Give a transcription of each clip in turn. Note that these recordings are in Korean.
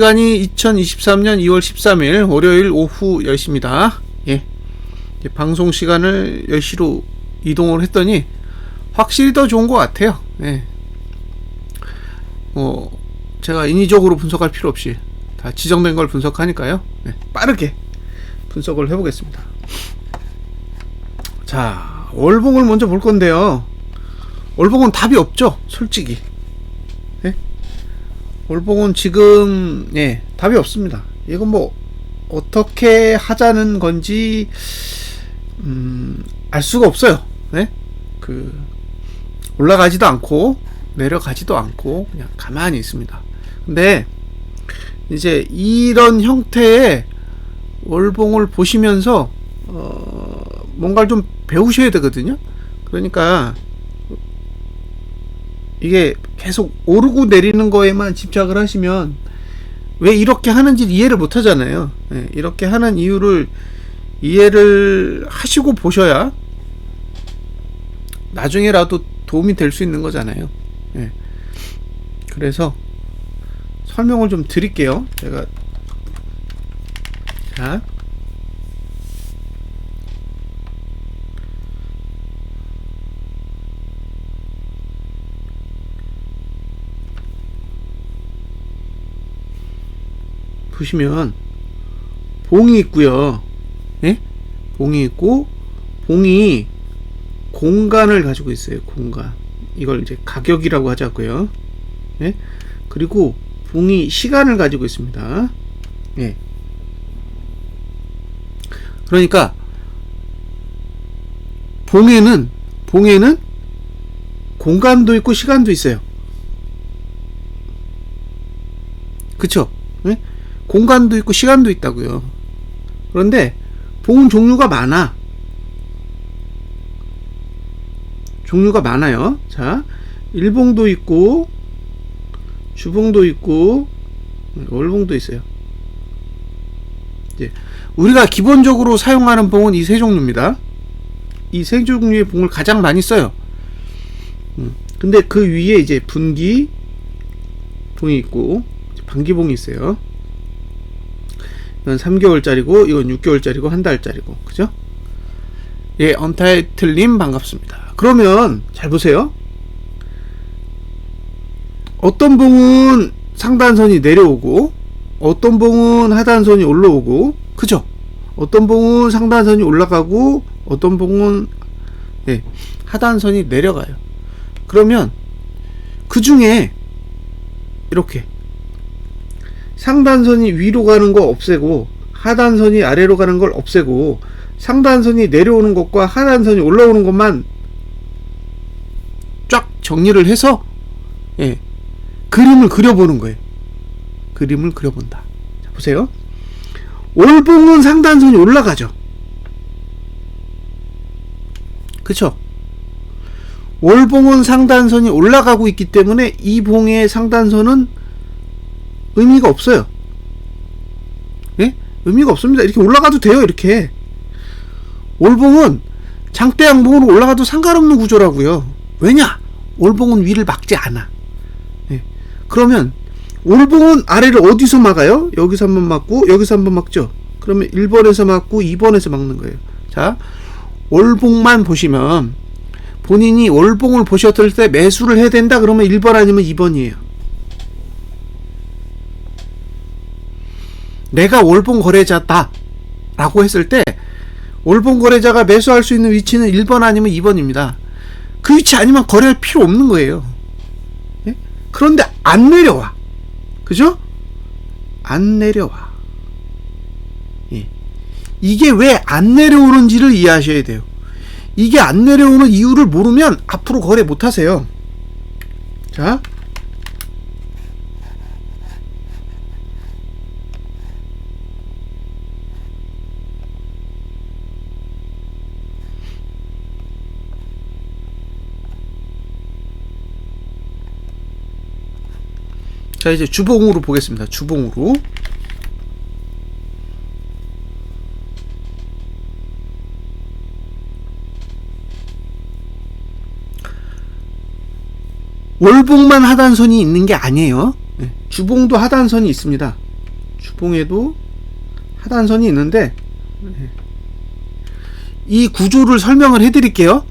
시간이 2023년 2월 13일 월요일 오후 10시입니다. 예. 방송 시간을 10시로 이동을 했더니 확실히 더 좋은 것 같아요. 예. 제가 인위적으로 분석할 필요 없이 다 지정된 걸 분석하니까요. 예. 빠르게 분석을 해보겠습니다. 자, 월봉을 먼저 볼 건데요. 월봉은 답이 없죠, 솔직히. 예? 월봉은 지금 답이 없습니다. 이건 뭐 어떻게 하자는 건지 알 수가 없어요. 네? 올라가지도 않고 내려가지도 않고 그냥 가만히 있습니다. 근데 이제 이런 형태의 월봉을 보시면서 뭔가를 좀 배우셔야 되거든요. 그러니까 이게 계속 오르고 내리는 거에만 집착을 하시면 왜 이렇게 하는지 이해를 못 하잖아요. 예, 이렇게 하는 이유를 이해를 하시고 보셔야 나중에라도 도움이 될 수 있는 거잖아요. 예. 그래서 설명을 좀 드릴게요. 제가 자, 보시면 봉이 있고요. 예? 봉이 있고 봉이 공간을 가지고 있어요. 공간. 이걸 이제 가격이라고 하자고요. 예? 그리고 봉이 시간을 가지고 있습니다. 예. 그러니까 봉에는 공간도 있고 시간도 있어요. 그쵸? 예? 공간도 있고 시간도 있다고요. 그런데 봉은 종류가 많아. 종류가 많아요. 자, 일봉도 있고 주봉도 있고 월봉도 있어요. 이제 우리가 기본적으로 사용하는 봉은 이 세 종류입니다. 이 세 종류의 봉을 가장 많이 써요. 근데 그 위에 이제 분기 봉이 있고 반기봉이 있어요. 이건 3개월짜리고 이건 6개월짜리고 한 달짜리고, 그죠? 예, 언타이틀님 반갑습니다. 그러면 잘 보세요. 어떤 봉은 상단선이 내려오고 어떤 봉은 하단선이 올라오고, 그죠? 어떤 봉은 상단선이 올라가고 어떤 봉은 하단선이 내려가요. 그러면 그 중에 이렇게 상단선이 위로 가는 거 없애고 하단선이 아래로 가는 걸 없애고 상단선이 내려오는 것과 하단선이 올라오는 것만 쫙 정리를 해서 그림을 그려보는 거예요. 그림을 그려본다. 자, 보세요. 월봉은 상단선이 올라가죠. 그쵸? 월봉은 상단선이 올라가고 있기 때문에 이 봉의 상단선은 의미가 없어요. 예? 의미가 없습니다. 이렇게 올라가도 돼요. 이렇게 월봉은 장대양봉으로 올라가도 상관없는 구조라고요. 왜냐? 월봉은 위를 막지 않아. 예. 그러면 월봉은 아래를 어디서 막아요? 여기서 한번 막고 여기서 한번 막죠. 그러면 1번에서 막고 2번에서 막는 거예요. 자, 월봉만 보시면 본인이 월봉을 보셨을 때 매수를 해야 된다 그러면 1번 아니면 2번이에요. 내가 월봉 거래자다 라고 했을 때 월봉 거래자가 매수할 수 있는 위치는 1번 아니면 2번입니다. 그 위치 아니면 거래할 필요 없는 거예요. 예? 그런데 안 내려와. 그죠? 안 내려와. 예. 이게 왜 안 내려오는지를 이해하셔야 돼요. 이게 안 내려오는 이유를 모르면 앞으로 거래 못 하세요. 자, 이제 주봉으로 보겠습니다. 주봉으로. 월봉만 하단선이 있는 게 아니에요. 주봉도 하단선이 있습니다. 주봉에도 하단선이 있는데 이 구조를 설명을 해드릴게요.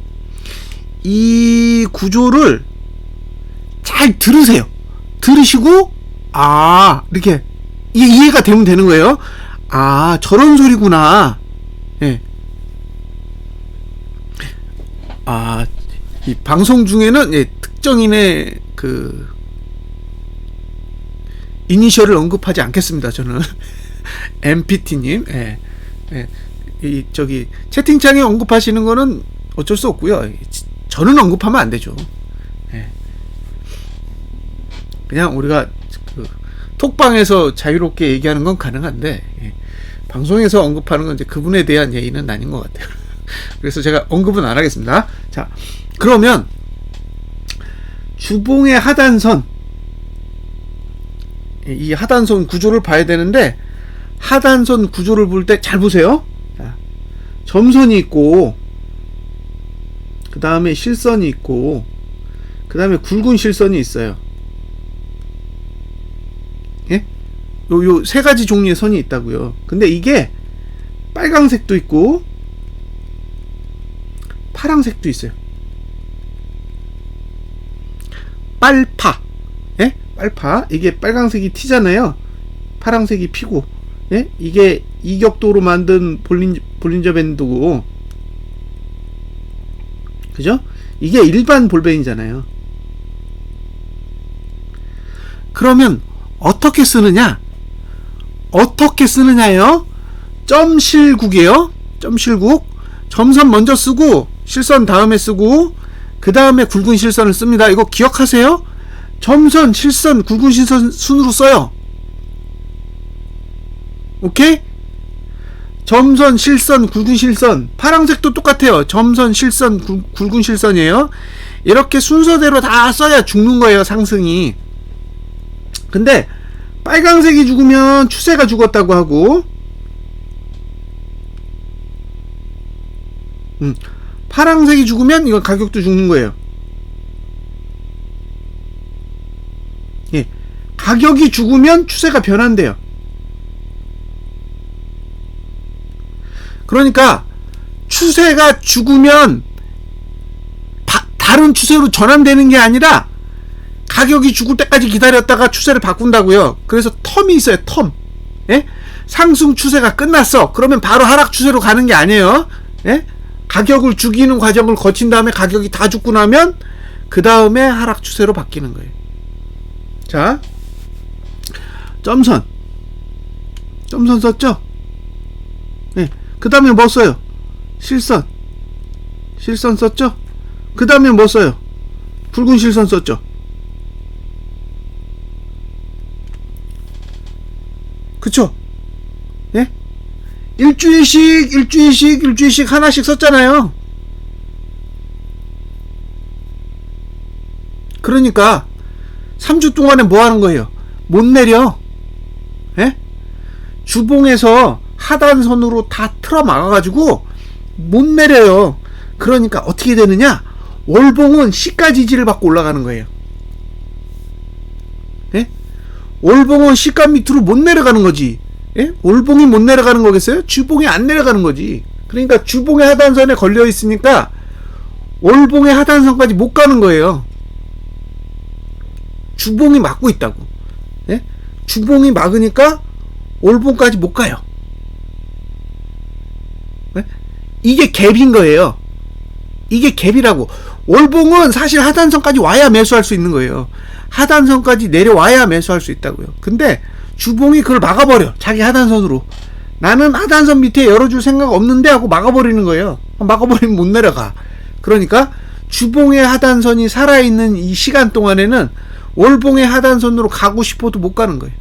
이 구조를 잘 들으세요. 들으시고 이렇게 이해가 되면 되는 거예요. 저런 소리구나. 예. 이 방송 중에는 특정인의 그 이니셜을 언급하지 않겠습니다. 저는 MPT님, 이 저기 채팅창에 언급하시는 거는 어쩔 수 없고요. 저는 언급하면 안 되죠. 그냥 우리가 그 톡방에서 자유롭게 얘기하는 건 가능한데 방송에서 언급하는 건 이제 그분에 대한 예의는 아닌 것 같아요. 그래서 제가 언급은 안 하겠습니다. 자, 그러면 주봉의 하단선, 이 하단선 구조를 봐야 되는데, 하단선 구조를 볼 때 잘 보세요. 자, 점선이 있고, 그 다음에 실선이 있고, 그 다음에 굵은 실선이 있어요. 예? 요 세 가지 종류의 선이 있다고요. 근데 이게 빨강색도 있고 파랑색도 있어요. 빨파, 빨파. 이게 빨강색이 T잖아요. 파랑색이 P고, 이게 이격도로 만든 볼린저 밴드고, 그죠? 이게 일반 볼베인이잖아요. 그러면 어떻게 쓰느냐? 어떻게 쓰느냐요? 점실국이에요. 점실국. 점선 먼저 쓰고 실선 다음에 쓰고 그 다음에 굵은 실선을 씁니다. 이거 기억하세요? 점선, 실선, 굵은 실선 순으로 써요. 오케이? 점선, 실선, 굵은 실선. 파란색도 똑같아요. 점선, 실선, 굵은 실선이에요. 이렇게 순서대로 다 써야 죽는 거예요, 상승이. 근데 빨강색이 죽으면 추세가 죽었다고 하고, 파랑색이 죽으면 이건 가격도 죽는 거예요. 예, 가격이 죽으면 추세가 변한대요. 그러니까 추세가 죽으면 다른 추세로 전환되는 게 아니라 가격이 죽을 때까지 기다렸다가 추세를 바꾼다고요. 그래서 텀이 있어요. 텀. 예? 상승 추세가 끝났어. 그러면 바로 하락 추세로 가는 게 아니에요. 예? 가격을 죽이는 과정을 거친 다음에 가격이 다 죽고 나면 그 다음에 하락 추세로 바뀌는 거예요. 자, 점선 썼죠? 네. 그 다음에 뭐 써요? 실선 썼죠? 그 다음에 뭐 써요? 굵은 실선 썼죠? 그쵸? 예? 일주일씩 하나씩 썼잖아요. 그러니까 3주 동안에 뭐 하는 거예요? 못 내려. 예? 주봉에서 하단선으로 다 틀어 막아가지고 못 내려요. 그러니까 어떻게 되느냐? 월봉은 시가 지지를 받고 올라가는 거예요. 예? 월봉은 시가 밑으로 못 내려가는 거지. 예? 월봉이 못 내려가는 거겠어요? 주봉이 안 내려가는 거지. 그러니까 주봉의 하단선에 걸려 있으니까 월봉의 하단선까지 못 가는 거예요. 주봉이 막고 있다고. 예? 주봉이 막으니까 월봉까지 못 가요. 예? 이게 갭인 거예요. 이게 갭이라고. 월봉은 사실 하단선까지 와야 매수할 수 있는 거예요. 하단선까지 내려와야 매수할 수 있다고요. 근데 주봉이 그걸 막아버려. 자기 하단선으로. 나는 하단선 밑에 열어줄 생각 없는데 하고 막아버리는 거예요. 막아버리면 못 내려가. 그러니까 주봉의 하단선이 살아있는 이 시간 동안에는 월봉의 하단선으로 가고 싶어도 못 가는 거예요.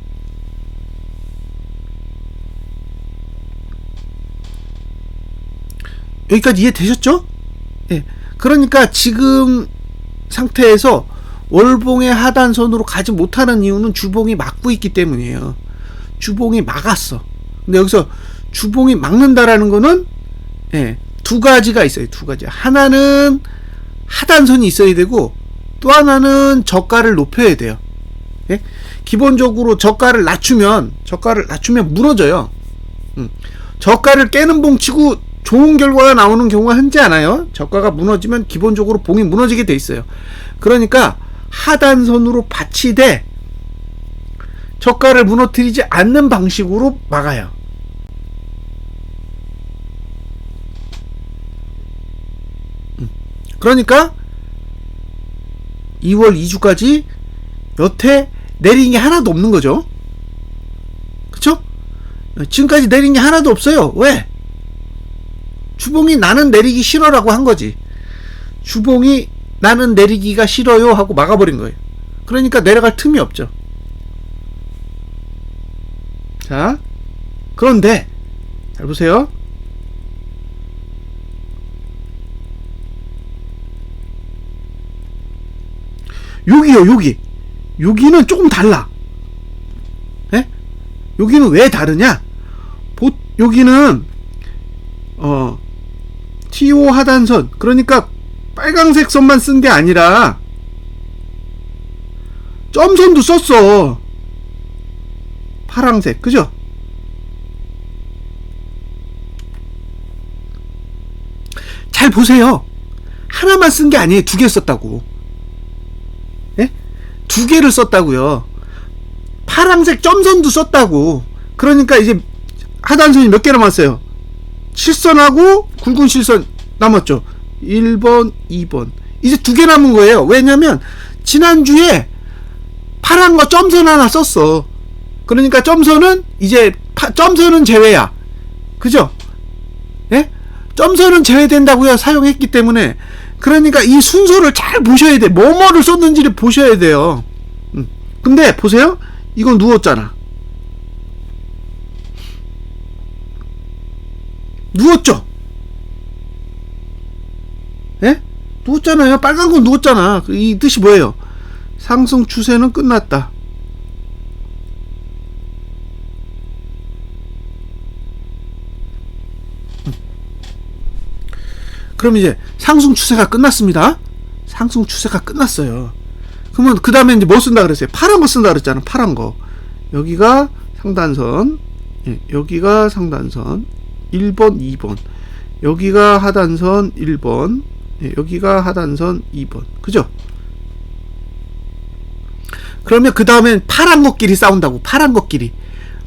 여기까지 이해되셨죠? 예. 그러니까 지금 상태에서 월봉의 하단선으로 가지 못하는 이유는 주봉이 막고 있기 때문이에요. 주봉이 막았어. 근데 여기서 주봉이 막는다라는 거는 두 가지가 있어요. 두 가지. 하나는 하단선이 있어야 되고 또 하나는 저가를 높여야 돼요. 예? 기본적으로 저가를 낮추면 무너져요. 저가를 깨는 봉치고 좋은 결과가 나오는 경우가 흔치 않아요. 저가가 무너지면 기본적으로 봉이 무너지게 돼 있어요. 그러니까 하단선으로 받치되 저가를 무너뜨리지 않는 방식으로 막아요. 그러니까 2월 2주까지 여태 내린 게 하나도 없는 거죠. 그쵸? 지금까지 내린 게 하나도 없어요. 왜? 주봉이 나는 내리기 싫어라고 한 거지. 주봉이 나는 내리기가 싫어요 하고 막아버린 거예요. 그러니까 내려갈 틈이 없죠. 자, 그런데 잘 보세요. 여기는 조금 달라. 예? 여기는 왜 다르냐? 여기는 TO 하단선, 그러니까 빨강색 선만 쓴 게 아니라 점선도 썼어. 파랑색, 그죠? 잘 보세요. 하나만 쓴 게 아니에요. 두 개 썼다고. 예? 두 개를 썼다고요. 파랑색 점선도 썼다고. 그러니까 이제 하단선이 몇 개 남았어요? 실선하고 굵은 실선 남았죠. 1번, 2번. 이제 두 개 남은 거예요. 왜냐면 지난주에 파란 거 점선 하나 썼어. 그러니까 점선은 이제 점선은 제외야. 그죠? 예? 점선은 제외된다고요. 사용했기 때문에. 그러니까 이 순서를 잘 보셔야 돼. 뭐를 썼는지를 보셔야 돼요. 근데 보세요. 이건 누웠잖아. 누웠죠? 예? 누웠잖아요. 빨간 건 누웠잖아. 이 뜻이 뭐예요? 상승 추세는 끝났다. 그럼 이제 상승 추세가 끝났습니다. 상승 추세가 끝났어요. 그러면 그 다음에 이제 뭐 쓴다 그랬어요? 파란 거 쓴다 그랬잖아. 파란 거. 여기가 상단선, 예, 여기가 상단선 1번, 2번, 여기가 하단선 1번, 예, 여기가 하단선 2번. 그죠? 그러면 그 다음엔 파란 거끼리 싸운다고. 파란 거끼리.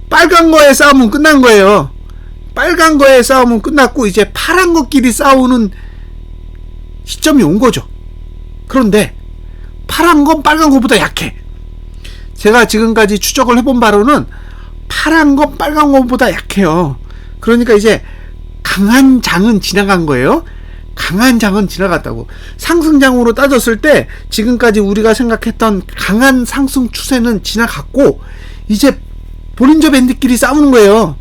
빨간 거에 싸우면 끝난 거예요. 빨간 거에 싸우면 끝났고 이제 파란 거끼리 싸우는 시점이 온 거죠. 그런데 파란 건 빨간 거보다 약해. 제가 지금까지 추적을 해본 바로는 파란 건 빨간 거보다 약해요. 그러니까 이제 강한 장은 지나간 거예요. 강한 장은 지나갔다고. 상승장으로 따졌을 때 지금까지 우리가 생각했던 강한 상승 추세는 지나갔고 이제 볼린저 밴드끼리 싸우는 거예요.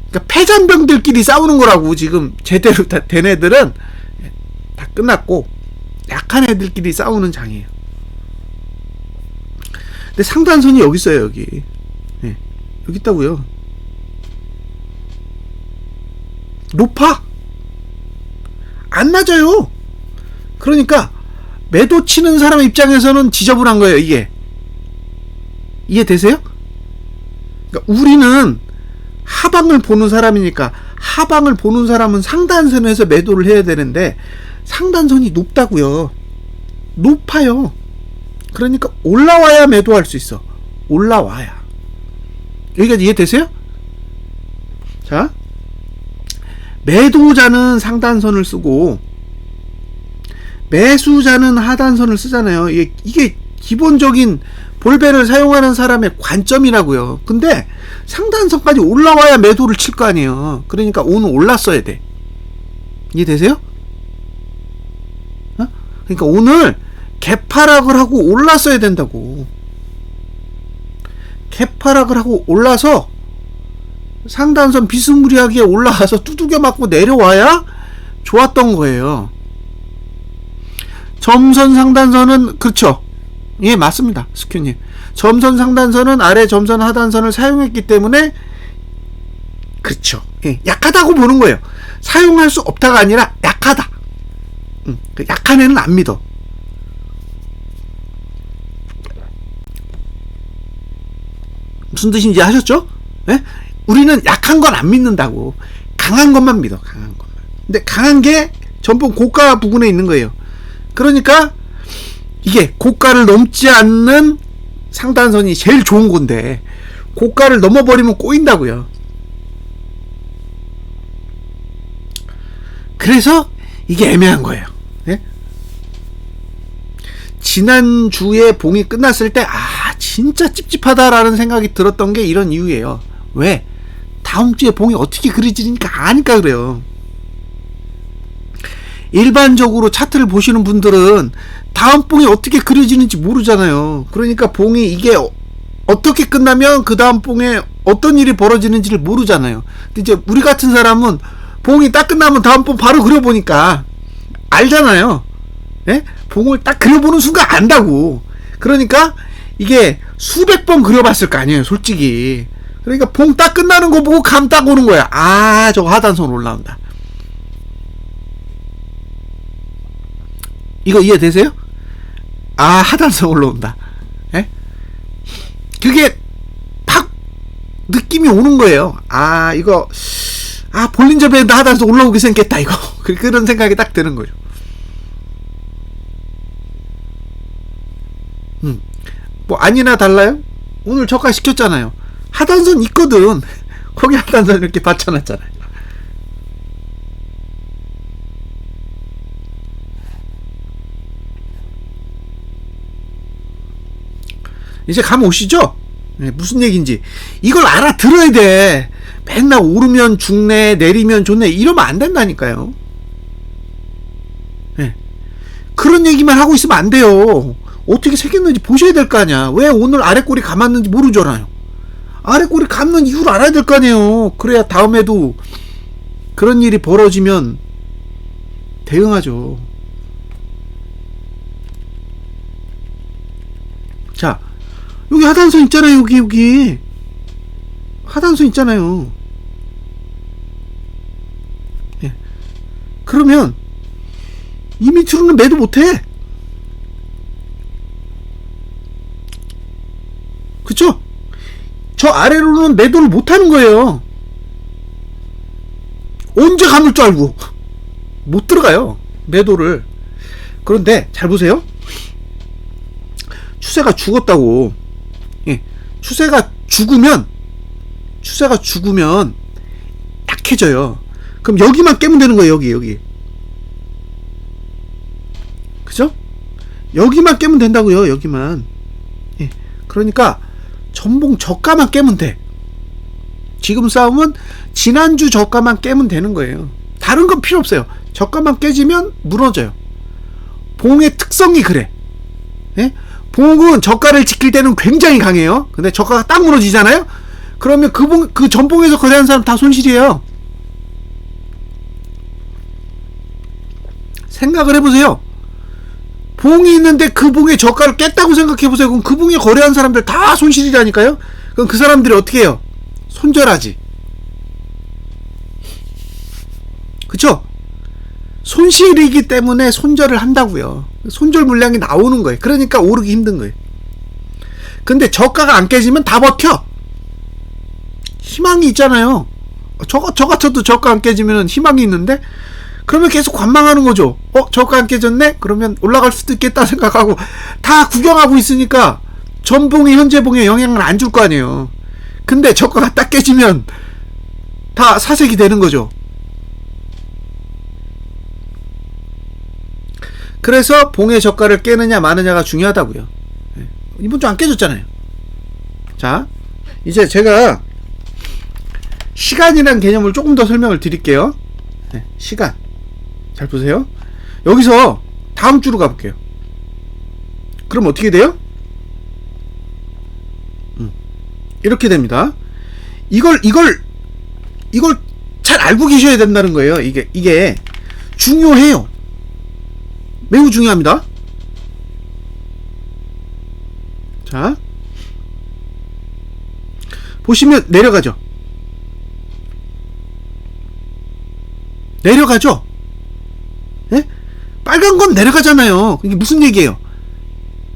그러니까 패잔병들끼리 싸우는 거라고. 지금 제대로 된 애들은 다 끝났고 약한 애들끼리 싸우는 장이에요. 근데 상단선이 여기 있어요. 여기. 네, 여기 있다고요. 높아. 안 낮아요. 그러니까 매도 치는 사람 입장에서는 지저분한 거예요. 이게 이해되세요? 그러니까 우리는 하방을 보는 사람이니까 하방을 보는 사람은 상단선에서 매도를 해야 되는데 상단선이 높다고요. 높아요. 그러니까 올라와야 매도할 수 있어. 올라와야. 여기까지 이해되세요? 자, 매도자는 상단선을 쓰고 매수자는 하단선을 쓰잖아요. 이게 기본적인 볼베를 사용하는 사람의 관점이라고요. 근데 상단선까지 올라와야 매도를 칠 거 아니에요. 그러니까 오늘 올랐어야 돼. 이해되세요? 어? 그러니까 오늘 개파락을 하고 올랐어야 된다고. 개파락을 하고 올라서 상단선 비스무리하게 올라와서 두들겨 맞고 내려와야 좋았던 거예요. 점선 상단선은 그렇죠. 예, 맞습니다. 스큐님. 점선 상단선은 아래 점선 하단선을 사용했기 때문에 그렇죠. 예, 약하다고 보는 거예요. 사용할 수 없다가 아니라 약하다. 약한 애는 안 믿어. 무슨 뜻인지 아셨죠? 예? 우리는 약한 건 안 믿는다고. 강한 것만 믿어. 강한 것만. 근데 강한 게 전부 고가 부근에 있는 거예요. 그러니까 이게 고가를 넘지 않는 상단선이 제일 좋은 건데 고가를 넘어버리면 꼬인다고요. 그래서 이게 애매한 거예요. 예? 지난주에 봉이 끝났을 때 진짜 찝찝하다라는 생각이 들었던 게 이런 이유예요. 왜? 다음 주에 봉이 어떻게 그려지니까 아니까 그래요. 일반적으로 차트를 보시는 분들은 다음 봉이 어떻게 그려지는지 모르잖아요. 그러니까 봉이 이게 어떻게 끝나면 그 다음 봉에 어떤 일이 벌어지는지를 모르잖아요. 근데 이제 우리 같은 사람은 봉이 딱 끝나면 다음 봉 바로 그려보니까 알잖아요. 예? 봉을 딱 그려보는 순간 안다고. 그러니까 이게 수백 번 그려봤을 거 아니에요, 솔직히. 그러니까 봉 딱 끝나는 거 보고 감 딱 오는 거야. 저거 하단선 올라온다. 이거 이해되세요? 하단선 올라온다. 예? 그게 팍 느낌이 오는 거예요. 이거 볼린저 밴드 하단선 올라오게 생겼다 이거. 그런 생각이 딱 드는 거죠. 뭐 아니나 달라요? 오늘 저가 시켰잖아요. 하단선 있거든. 거기 하단선 이렇게 받쳐놨잖아요. 이제 감 오시죠? 네, 무슨 얘기인지. 이걸 알아들어야 돼. 맨날 오르면 죽네, 내리면 좋네, 이러면 안 된다니까요. 네. 그런 얘기만 하고 있으면 안 돼요. 어떻게 생겼는지 보셔야 될 거 아니야. 왜 오늘 아래 꼬리 감았는지 모르잖아요. 아래 꼬리 감는 이유를 알아야 될 거 아니에요. 그래야 다음에도 그런 일이 벌어지면 대응하죠. 자, 여기 하단선 있잖아요. 여기 하단선 있잖아요. 예. 그러면 이 밑으로는 매도 못해. 그쵸? 저 아래로는 매도를 못하는 거예요. 언제 감을 줄 알고 못 들어가요, 매도를. 그런데 잘 보세요. 추세가 죽었다고. 예. 추세가 죽으면 약해져요. 그럼 여기만 깨면 되는 거예요. 여기. 그죠? 여기만 깨면 된다고요. 여기만. 예. 그러니까 전봉 저가만 깨면 돼. 지금 싸움은 지난주 저가만 깨면 되는 거예요. 다른 건 필요 없어요. 저가만 깨지면 무너져요. 봉의 특성이 그래. 예? 봉은 저가를 지킬 때는 굉장히 강해요. 근데 저가가 딱 무너지잖아요. 그러면 그 전봉에서 거래한 사람 다 손실이에요. 생각을 해보세요. 봉이 있는데 그 봉의 저가를 깼다고 생각해보세요. 그럼 그 봉에 거래한 사람들 다 손실이라니까요. 그럼 그 사람들이 어떻게 해요? 손절하지. 그쵸? 손실이기 때문에 손절을 한다고요. 손절 물량이 나오는 거예요. 그러니까 오르기 힘든 거예요. 근데 저가가 안 깨지면 다 버텨. 희망이 있잖아요. 저 같아도 저가 안 깨지면 희망이 있는데, 그러면 계속 관망하는 거죠. 저가 안 깨졌네? 그러면 올라갈 수도 있겠다 생각하고 다 구경하고 있으니까 전봉이 현재봉에 영향을 안 줄 거 아니에요. 근데 저가가 딱 깨지면 다 사색이 되는 거죠. 그래서 봉의 저가를 깨느냐 마느냐가 중요하다고요. 이번 주 안 깨졌잖아요. 자, 이제 제가 시간이라는 개념을 조금 더 설명을 드릴게요. 시간. 잘 보세요. 여기서 다음 주로 가볼게요. 그럼 어떻게 돼요? 이렇게 됩니다. 이걸 잘 알고 계셔야 된다는 거예요. 이게 중요해요. 매우 중요합니다. 자, 보시면 내려가죠. 예? 빨간 건 내려가잖아요. 이게 무슨 얘기예요?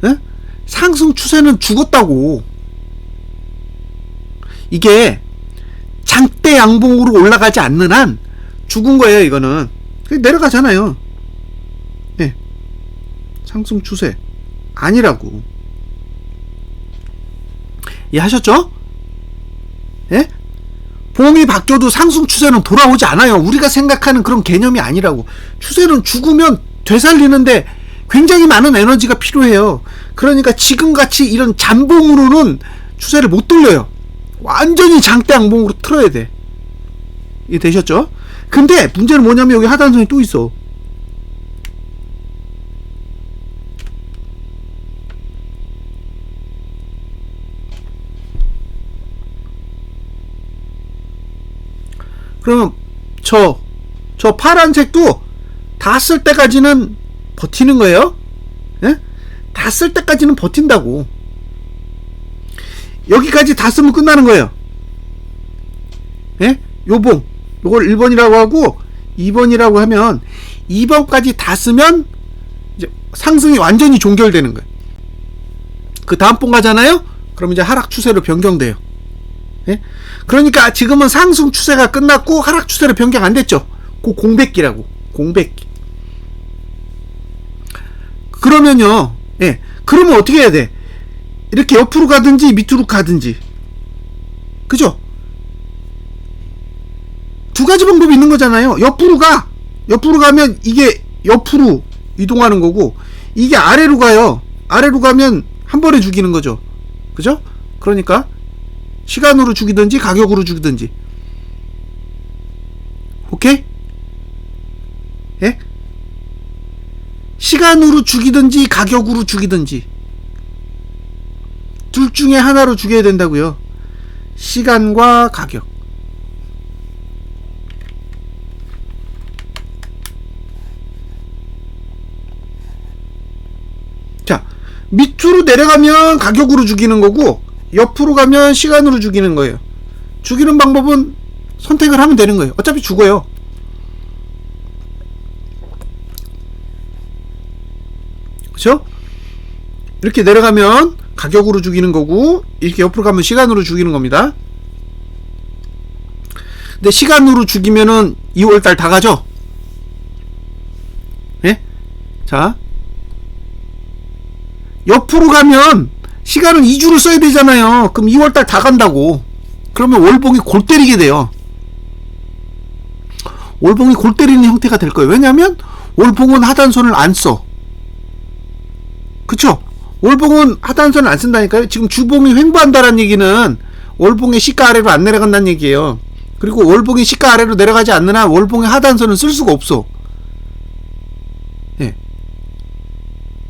예? 상승 추세는 죽었다고. 이게 장대 양봉으로 올라가지 않는 한 죽은 거예요. 이거는 내려가잖아요. 네. 상승 추세 아니라고. 이해하셨죠? 예? 봉이 바뀌어도 상승 추세는 돌아오지 않아요. 우리가 생각하는 그런 개념이 아니라고. 추세는 죽으면 되살리는데 굉장히 많은 에너지가 필요해요. 그러니까 지금같이 이런 잠봉으로는 추세를 못 돌려요. 완전히 장대 양봉으로 틀어야 돼. 이해 되셨죠? 근데 문제는 뭐냐면 여기 하단선이 또 있어. 그러면 저 파란색도 다 쓸 때까지는 버티는 거예요. 예? 다 쓸 때까지는 버틴다고. 여기까지 다 쓰면 끝나는 거예요. 예? 요봉 요걸 1번이라고 하고 2번이라고 하면 2번까지 다 쓰면 이제 상승이 완전히 종결되는 거예요. 그 다음 번 가잖아요. 그럼 이제 하락 추세로 변경돼요. 예? 그러니까 지금은 상승 추세가 끝났고 하락 추세로 변경 안 됐죠. 그 공백기라고. 공백기. 그러면요. 예. 그러면 어떻게 해야 돼? 이렇게 옆으로 가든지 밑으로 가든지. 그죠? 두 가지 방법이 있는 거잖아요. 옆으로 가. 옆으로 가면 이게 옆으로 이동하는 거고, 이게 아래로 가요. 아래로 가면 한 번에 죽이는 거죠. 그죠? 그러니까 시간으로 죽이든지 가격으로 죽이든지. 오케이? 예? 시간으로 죽이든지 가격으로 죽이든지 둘 중에 하나로 죽여야 된다고요. 시간과 가격. 자, 밑으로 내려가면 가격으로 죽이는 거고 옆으로 가면 시간으로 죽이는 거예요. 죽이는 방법은 선택을 하면 되는 거예요. 어차피 죽어요. 그쵸? 이렇게 내려가면 가격으로 죽이는 거고 이렇게 옆으로 가면 시간으로 죽이는 겁니다. 근데 시간으로 죽이면은 2월달 다 가죠? 예? 자, 옆으로 가면 시간은 2주를 써야 되잖아요. 그럼 2월달 다 간다고. 그러면 월봉이 골 때리게 돼요. 월봉이 골 때리는 형태가 될 거예요. 왜냐면 월봉은 하단선을 안 써. 그쵸? 월봉은 하단선을 안 쓴다니까요. 지금 주봉이 횡보한다는 얘기는 월봉의 시가 아래로 안 내려간다는 얘기예요. 그리고 월봉이 시가 아래로 내려가지 않는 한 월봉의 하단선은 쓸 수가 없어. 예.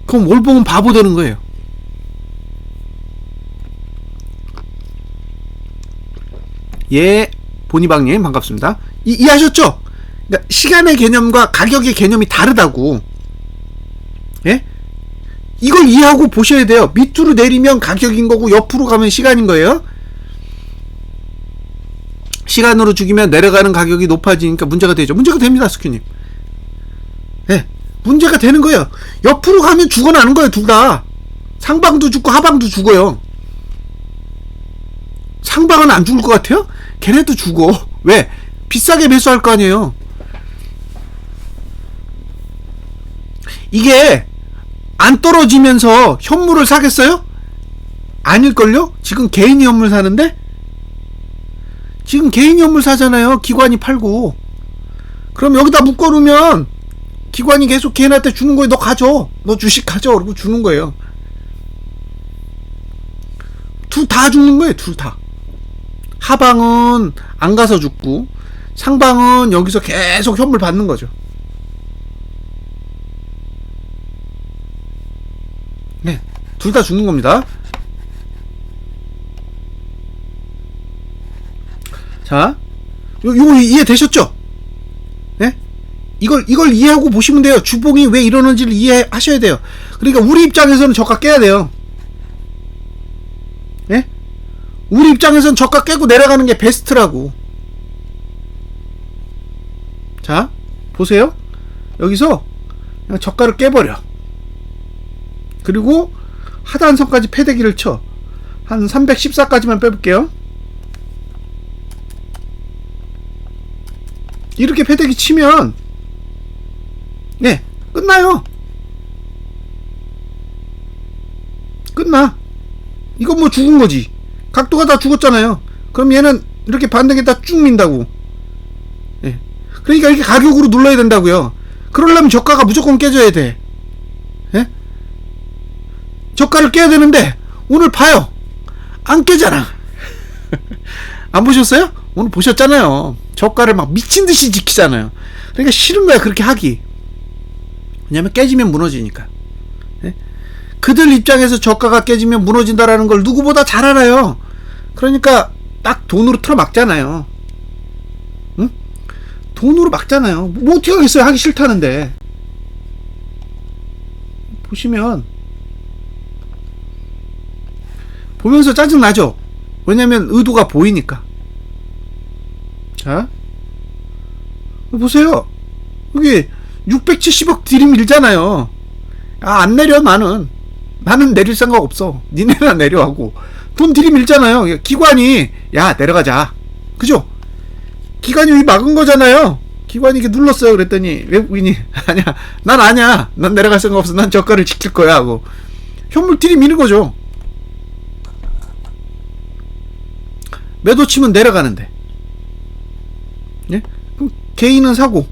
그럼 월봉은 바보 되는 거예요. 예, 보니방님 반갑습니다. 이해하셨죠? 그러니까 시간의 개념과 가격의 개념이 다르다고. 예? 이걸 이해하고 보셔야 돼요. 밑으로 내리면 가격인 거고 옆으로 가면 시간인 거예요. 시간으로 죽이면 내려가는 가격이 높아지니까 문제가 되죠. 문제가 됩니다, 스큐님. 예, 문제가 되는 거예요. 옆으로 가면 죽어나는 거예요, 둘 다. 상방도 죽고 하방도 죽어요. 상방은 안 죽을 것 같아요? 걔네도 죽어. 왜? 비싸게 매수할 거 아니에요. 이게 안 떨어지면서 현물을 사겠어요? 아닐걸요? 지금 개인이 현물 사는데? 지금 개인이 현물 사잖아요. 기관이 팔고. 그럼 여기다 묶어놓으면 기관이 계속 걔한테 주는 거예요. 너 가져. 너 주식 가져. 그러고 주는 거예요. 둘 다 죽는 거예요. 둘 다. 하방은 안 가서 죽고 상방은 여기서 계속 현물 받는 거죠. 네, 둘 다 죽는 겁니다. 자, 요거 이해되셨죠? 네? 이걸 이해하고 보시면 돼요. 주봉이 왜 이러는지를 이해하셔야 돼요. 그러니까 우리 입장에서는 저가 깨야 돼요. 네? 우리 입장에서는 저가 깨고 내려가는 게 베스트라고. 자, 보세요. 여기서 그냥 저가를 깨버려. 그리고 하단선까지 패대기를 쳐. 한 314까지만 빼볼게요. 이렇게 패대기 치면 네 끝나요. 끝나. 이건 뭐 죽은 거지. 각도가 다 죽었잖아요. 그럼 얘는 이렇게 반대에다 쭉 민다고. 예. 그러니까 이렇게 가격으로 눌러야 된다고요. 그러려면 저가가 무조건 깨져야 돼. 예? 저가를 깨야 되는데 오늘 봐요. 안 깨잖아. 안 보셨어요? 오늘 보셨잖아요. 저가를 막 미친듯이 지키잖아요. 그러니까 싫은 거야 그렇게 하기. 왜냐면 깨지면 무너지니까. 예? 그들 입장에서 저가가 깨지면 무너진다라는 걸 누구보다 잘 알아요. 그러니까 딱 돈으로 틀어막잖아요. 응? 돈으로 막잖아요. 뭐 어떻게 하겠어요. 하기 싫다는데. 보시면 보면서 짜증나죠. 왜냐면 의도가 보이니까. 자 보세요. 여기 670억 들이밀잖아요. 안 내려. 나는 내릴 생각 없어. 니네나 내려하고 돈 들이밀잖아요. 기관이 야 내려가자. 그죠? 기관이 여기 막은 거잖아요. 기관이 이렇게 눌렀어요. 그랬더니 외국인이 아니야 난 내려갈 생각 없어. 난 저가를 지킬 거야 하고 현물 들이미는 거죠. 매도 치면 내려가는데. 예? 그럼 개인은 사고,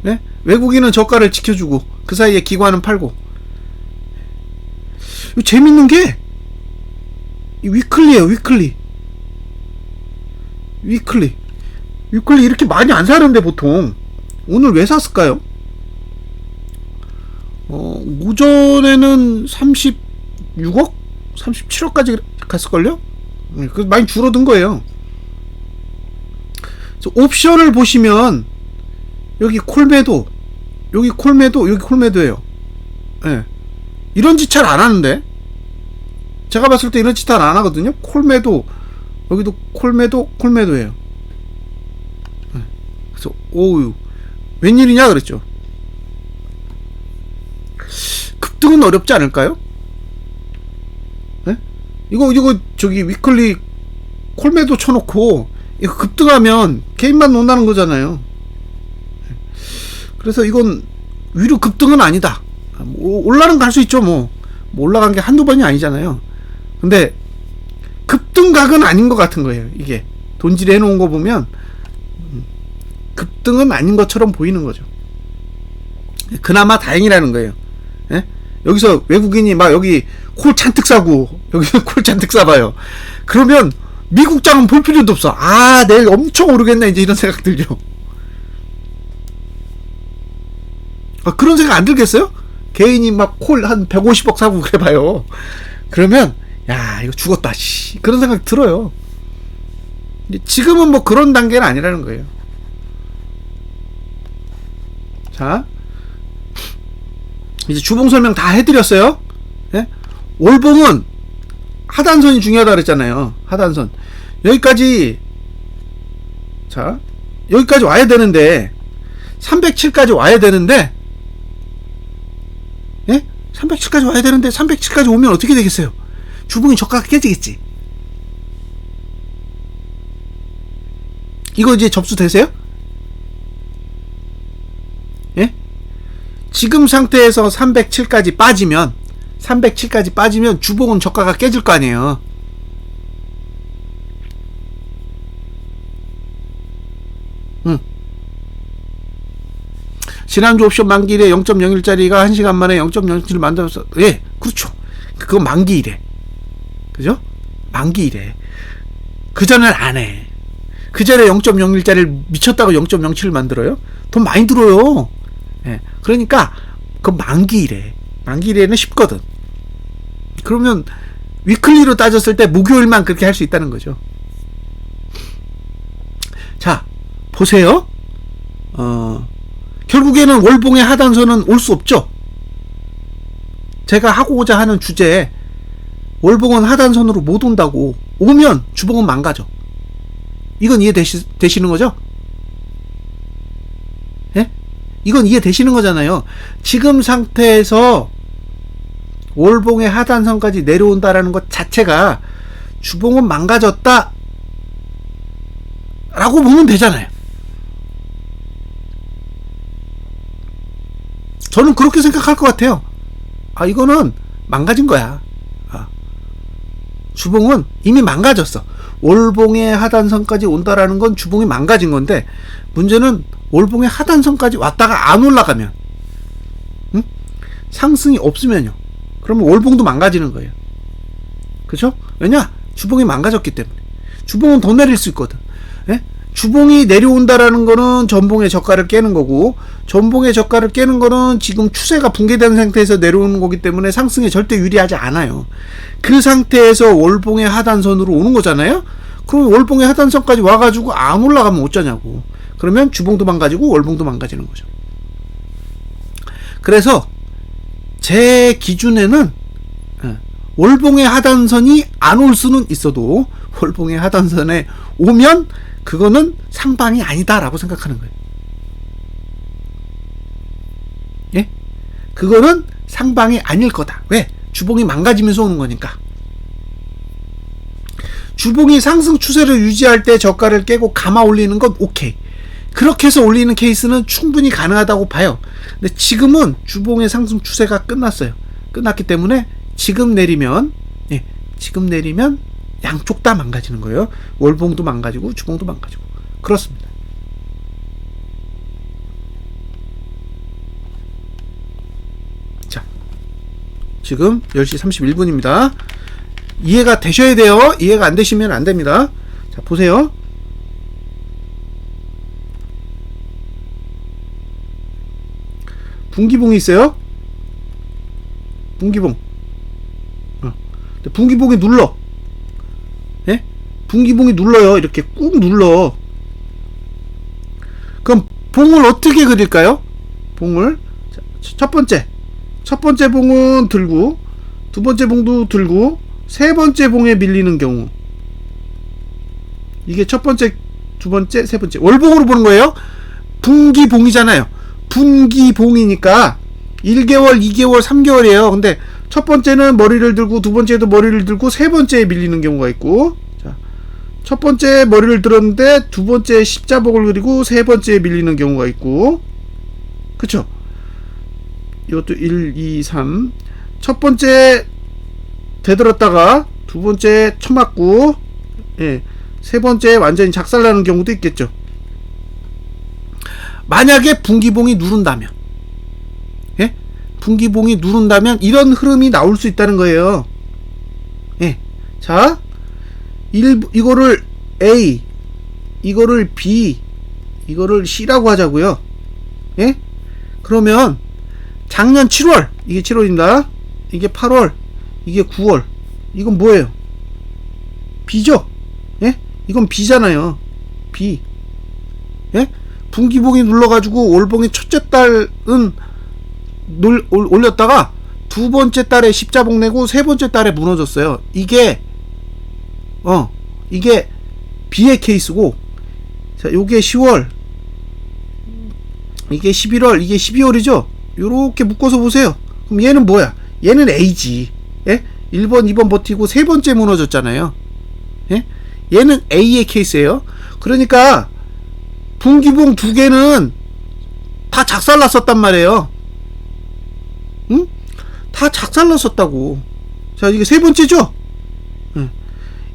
예? 외국인은 저가를 지켜주고, 그 사이에 기관은 팔고. 재밌는 게, 위클리에요, 위클리. 위클리 이렇게 많이 안 사는데, 보통. 오늘 왜 샀을까요? 오전에는 36억? 37억까지 갔을걸요? 그래서 많이 줄어든 거예요. 그래서 옵션을 보시면 여기 콜매도, 여기 콜매도예요. 예. 이런 짓 잘 안 하는데, 제가 봤을 때 이런 짓 잘 안 하거든요. 콜매도, 여기도 콜매도예요. 예. 그래서 오우 웬일이냐 그랬죠. 급등은 어렵지 않을까요? 예? 이거 저기 위클리 콜매도 쳐놓고 이거 급등하면 개인만 논다는 거잖아요. 그래서 이건 위로 급등은 아니다. 올라는 갈 수 있죠. 뭐 올라간 게 한두 번이 아니잖아요. 근데 급등각은 아닌 것 같은 거예요. 이게 돈질해 해놓은 거 보면 급등은 아닌 것처럼 보이는 거죠. 그나마 다행이라는 거예요. 예? 여기서 외국인이 막 여기 콜 잔뜩 사고 여기서 콜 잔뜩 사봐요. 그러면 미국 장은 볼 필요도 없어. 내일 엄청 오르겠네 이제 이런 생각 들죠. 그런 생각 안 들겠어요? 개인이 막 콜 한 150억 사고 그래봐요. 그러면 야 이거 죽었다 씨 그런 생각 들어요. 지금은 뭐 그런 단계는 아니라는 거예요. 자 이제 주봉 설명 다 해드렸어요. 예? 월봉은 하단선이 중요하다 그랬잖아요. 하단선 여기까지, 자 여기까지 와야 되는데 307까지 와야 되는데, 예? 307까지 와야 되는데 307까지 오면 어떻게 되겠어요? 주봉이 저가가 깨지겠지. 이거 이제 접수되세요? 예? 지금 상태에서 307까지 빠지면 주봉은 저가가 깨질 거 아니에요. 지난주 옵션 만기일에 0.01짜리가 1시간 만에 0.07을 만들어서, 예, 그렇죠. 그거 만기일에. 그죠? 만기일에. 그 전엔 안 해. 그 전에 0.01짜리를 미쳤다고 0.07을 만들어요? 돈 많이 들어요. 예. 그러니까, 그 만기일에는 쉽거든. 그러면, 위클리로 따졌을 때 목요일만 그렇게 할 수 있다는 거죠. 자, 보세요. 결국에는 월봉의 하단선은 올 수 없죠. 제가 하고자 하는 주제에 월봉은 하단선으로 못 온다고. 오면 주봉은 망가져. 이건 이해되시는 거죠? 예? 이건 이해되시는 거잖아요. 지금 상태에서 월봉의 하단선까지 내려온다라는 것 자체가 주봉은 망가졌다 라고 보면 되잖아요. 저는 그렇게 생각할 것 같아요. 이거는 망가진 거야. 주봉은 이미 망가졌어. 월봉의 하단선까지 온다라는 건 주봉이 망가진 건데, 문제는 월봉의 하단선까지 왔다가 안 올라가면, 상승이 없으면요. 그러면 월봉도 망가지는 거예요. 그죠? 왜냐? 주봉이 망가졌기 때문에. 주봉은 더 내릴 수 있거든. 예? 주봉이 내려온다라는 거는 전봉의 저가를 깨는 거고, 전봉의 저가를 깨는 거는 지금 추세가 붕괴된 상태에서 내려오는 거기 때문에 상승에 절대 유리하지 않아요. 그 상태에서 월봉의 하단선으로 오는 거잖아요. 그럼 월봉의 하단선까지 와가지고 안 올라가면 어쩌냐고. 그러면 주봉도 망가지고 월봉도 망가지는 거죠. 그래서 제 기준에는 월봉의 하단선이 안 올 수는 있어도 월봉의 하단선에 오면 그거는 상방이 아니다라고 생각하는 거예요. 예? 그거는 상방이 아닐 거다. 왜? 주봉이 망가지면서 오는 거니까. 주봉이 상승 추세를 유지할 때 저가를 깨고 감아 올리는 건 오케이. 그렇게 해서 올리는 케이스는 충분히 가능하다고 봐요. 근데 지금은 주봉의 상승 추세가 끝났어요. 끝났기 때문에 지금 내리면 양쪽 다 망가지는 거예요. 월봉도 망가지고 주봉도 망가지고. 그렇습니다. 자, 지금 10시 31분입니다. 이해가 되셔야 돼요. 이해가 안 되시면 안 됩니다. 자, 보세요. 분기봉이 있어요. 분기봉. 분기봉이 눌러. 예? 분기봉이 눌러요. 이렇게 꾹 눌러. 그럼 봉을 어떻게 그릴까요? 봉을 첫 번째 봉은 들고, 두 번째 봉도 들고, 세 번째 봉에 밀리는 경우, 이게 첫 번째, 두 번째, 세 번째 월봉으로 보는 거예요. 분기봉이잖아요. 분기봉이니까 1개월, 2개월, 3개월이에요. 근데 첫 번째는 머리를 들고, 두 번째도 머리를 들고, 세 번째에 밀리는 경우가 있고, 자, 첫 번째 머리를 들었는데 두 번째 십자복을 그리고 세 번째에 밀리는 경우가 있고, 그쵸? 이것도 1, 2, 3. 첫 번째 되들었다가 두 번째 쳐맞고, 예, 세 번째 완전히 작살나는 경우도 있겠죠. 만약에 분기봉이 누른다면, 예? 분기봉이 누른다면 이런 흐름이 나올 수 있다는 거예요. 예. 자, 이거를 A, 이거를 B, 이거를 C라고 하자고요. 예? 그러면 작년 7월, 이게 7월입니다. 이게 8월, 이게 9월. 이건 뭐예요? B죠? 예? 이건 B잖아요. B. 예? 분기봉이 눌러가지고 월봉의 첫째 달은 올렸다가 두 번째 달에 십자봉 내고 세 번째 달에 무너졌어요. 이게 B의 케이스고, 자, 요게 10월, 이게 11월, 이게 12월이죠? 요렇게 묶어서 보세요. 그럼 얘는 뭐야? 얘는 A지. 예? 1번, 2번 버티고 세 번째 무너졌잖아요. 예? 얘는 A의 케이스예요. 그러니까 분기봉 두 개는 다 작살났었단 말이에요. 응? 다 작살났었다고. 자, 이게 세 번째죠? 응.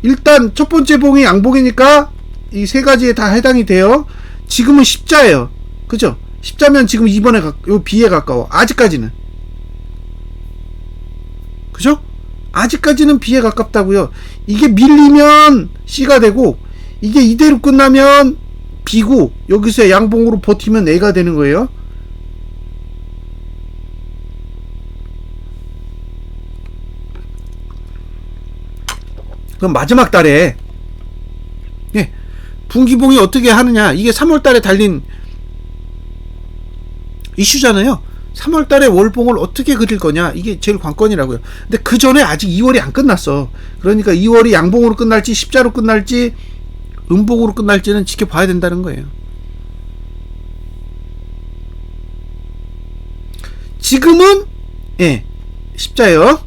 일단 첫 번째 봉이 양봉이니까 이 세 가지에 다 해당이 돼요. 지금은 십자예요. 그죠? 십자면 지금 2번에 요 B에 가까워. 아직까지는. 그죠? 아직까지는 B에 가깝다고요. 이게 밀리면 C가 되고, 이게 이대로 끝나면 B고, 여기서 양봉으로 버티면 A가 되는 거예요. 그럼 마지막 달에, 예, 분기봉이 어떻게 하느냐, 이게 3월 달에 달린 이슈잖아요. 3월 달에 월봉을 어떻게 그릴 거냐, 이게 제일 관건이라고요. 근데 그 전에 아직 2월이 안 끝났어. 그러니까 2월이 양봉으로 끝날지 십자로 끝날지 음봉으로 끝날지는 지켜봐야 된다는 거예요. 지금은 예, 십자예요.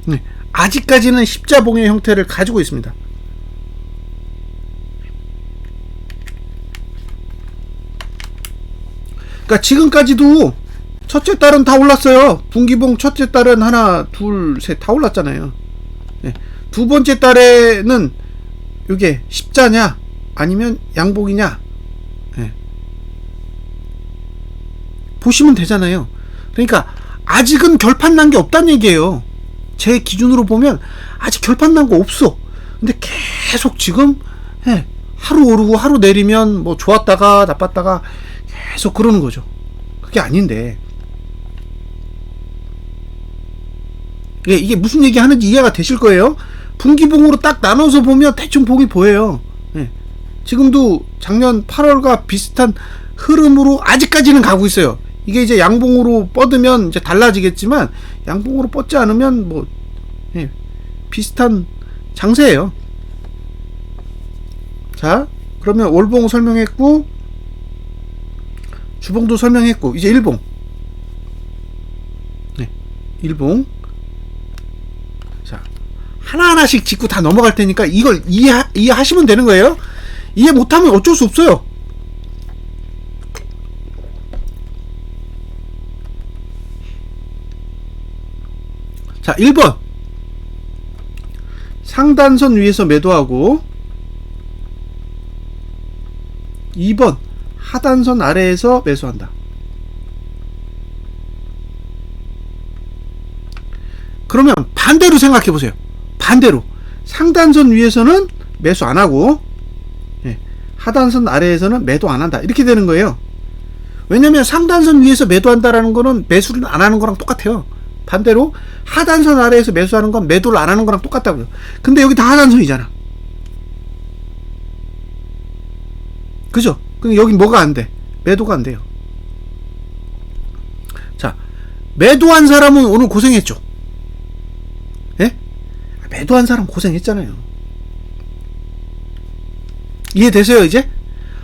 네, 아직까지는 십자봉의 형태를 가지고 있습니다. 그러니까 지금까지도 첫째 달은 다 올랐어요. 분기봉 첫째 달은 하나, 둘, 셋 다 올랐잖아요. 예. 두 번째 달에는 이게 십자냐 아니면 양봉이냐, 예. 보시면 되잖아요. 그러니까 아직은 결판 난 게 없다는 얘기예요. 제 기준으로 보면 아직 결판 난 거 없어. 근데 계속 지금, 예, 하루 오르고 하루 내리면 뭐 좋았다가 나빴다가 계속 그러는 거죠. 그게 아닌데, 예, 이게 무슨 얘기 하는지 이해가 되실 거예요. 분기봉으로 딱 나눠서 보면 대충 봉이 보여요. 예. 지금도 작년 8월과 비슷한 흐름으로 아직까지는 가고 있어요. 이게 이제 양봉으로 뻗으면 이제 달라지겠지만, 양봉으로 뻗지 않으면 뭐, 예, 비슷한 장세예요. 자, 그러면 월봉 설명했고, 주봉도 설명했고, 이제 일봉. 네, 일봉. 자, 하나하나씩 짚고 다 넘어갈 테니까 이걸 이해하시면 되는 거예요. 이해 못하면 어쩔 수 없어요. 자, 1번. 상단선 위에서 매도하고, 2번. 하단선 아래에서 매수한다. 그러면 반대로 생각해 보세요. 반대로. 상단선 위에서는 매수 안 하고, 예, 하단선 아래에서는 매도 안 한다. 이렇게 되는 거예요. 왜냐면 상단선 위에서 매도한다라는 거는 매수를 안 하는 거랑 똑같아요. 반대로 하단선 아래에서 매수하는 건 매도를 안 하는 거랑 똑같다고요. 근데 여기 다 하단선이잖아. 그죠? 그럼 여기 뭐가 안 돼? 매도가 안 돼요. 자, 매도한 사람은 오늘 고생했죠. 예? 매도한 사람 고생했잖아요. 이해되세요, 이제?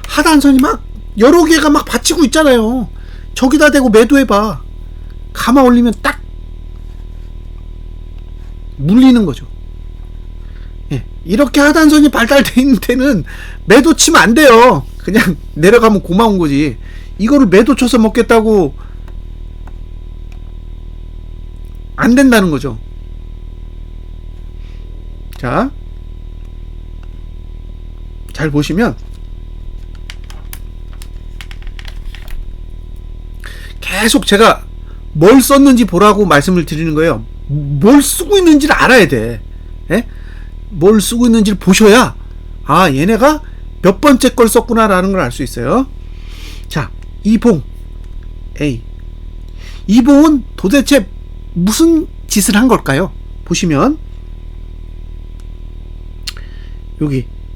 하단선이 막 여러 개가 막 받치고 있잖아요. 저기다 대고 매도해봐. 감아 올리면 딱 물리는 거죠. 예. 이렇게 하단선이 발달되어 있는 데는 매도 치면 안 돼요. 그냥 내려가면 고마운 거지. 이거를 매도 쳐서 먹겠다고 안 된다는 거죠. 자, 잘 보시면 계속 제가 뭘 썼는지 보라고 말씀을 드리는 거예요. 뭘 쓰고 있는지를 알아야 돼. 예? 뭘 쓰고 있는지를 보셔야, 아, 얘네가 몇 번째 걸 썼구나 라는 걸 알 수 있어요. 자, 이봉 A. 이봉은 도대체 무슨 짓을 한 걸까요? 보시면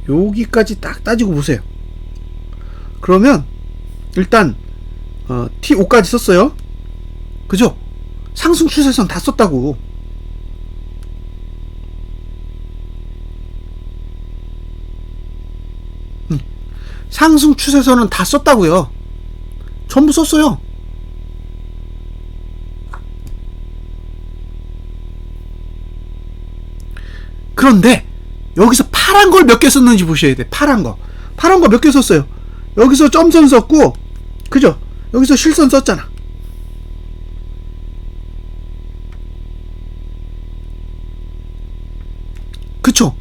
여기까지 딱 따지고 보세요. 그러면 일단 T5까지 썼어요. 그죠? 상승 추세선 다 썼다고. 상승 추세선은 다 썼다고요. 전부 썼어요. 그런데 여기서 파란 걸 몇 개 썼는지 보셔야 돼. 파란 거 몇 개 썼어요. 여기서 점선 썼고, 그죠? 여기서 실선 썼잖아. 그쵸?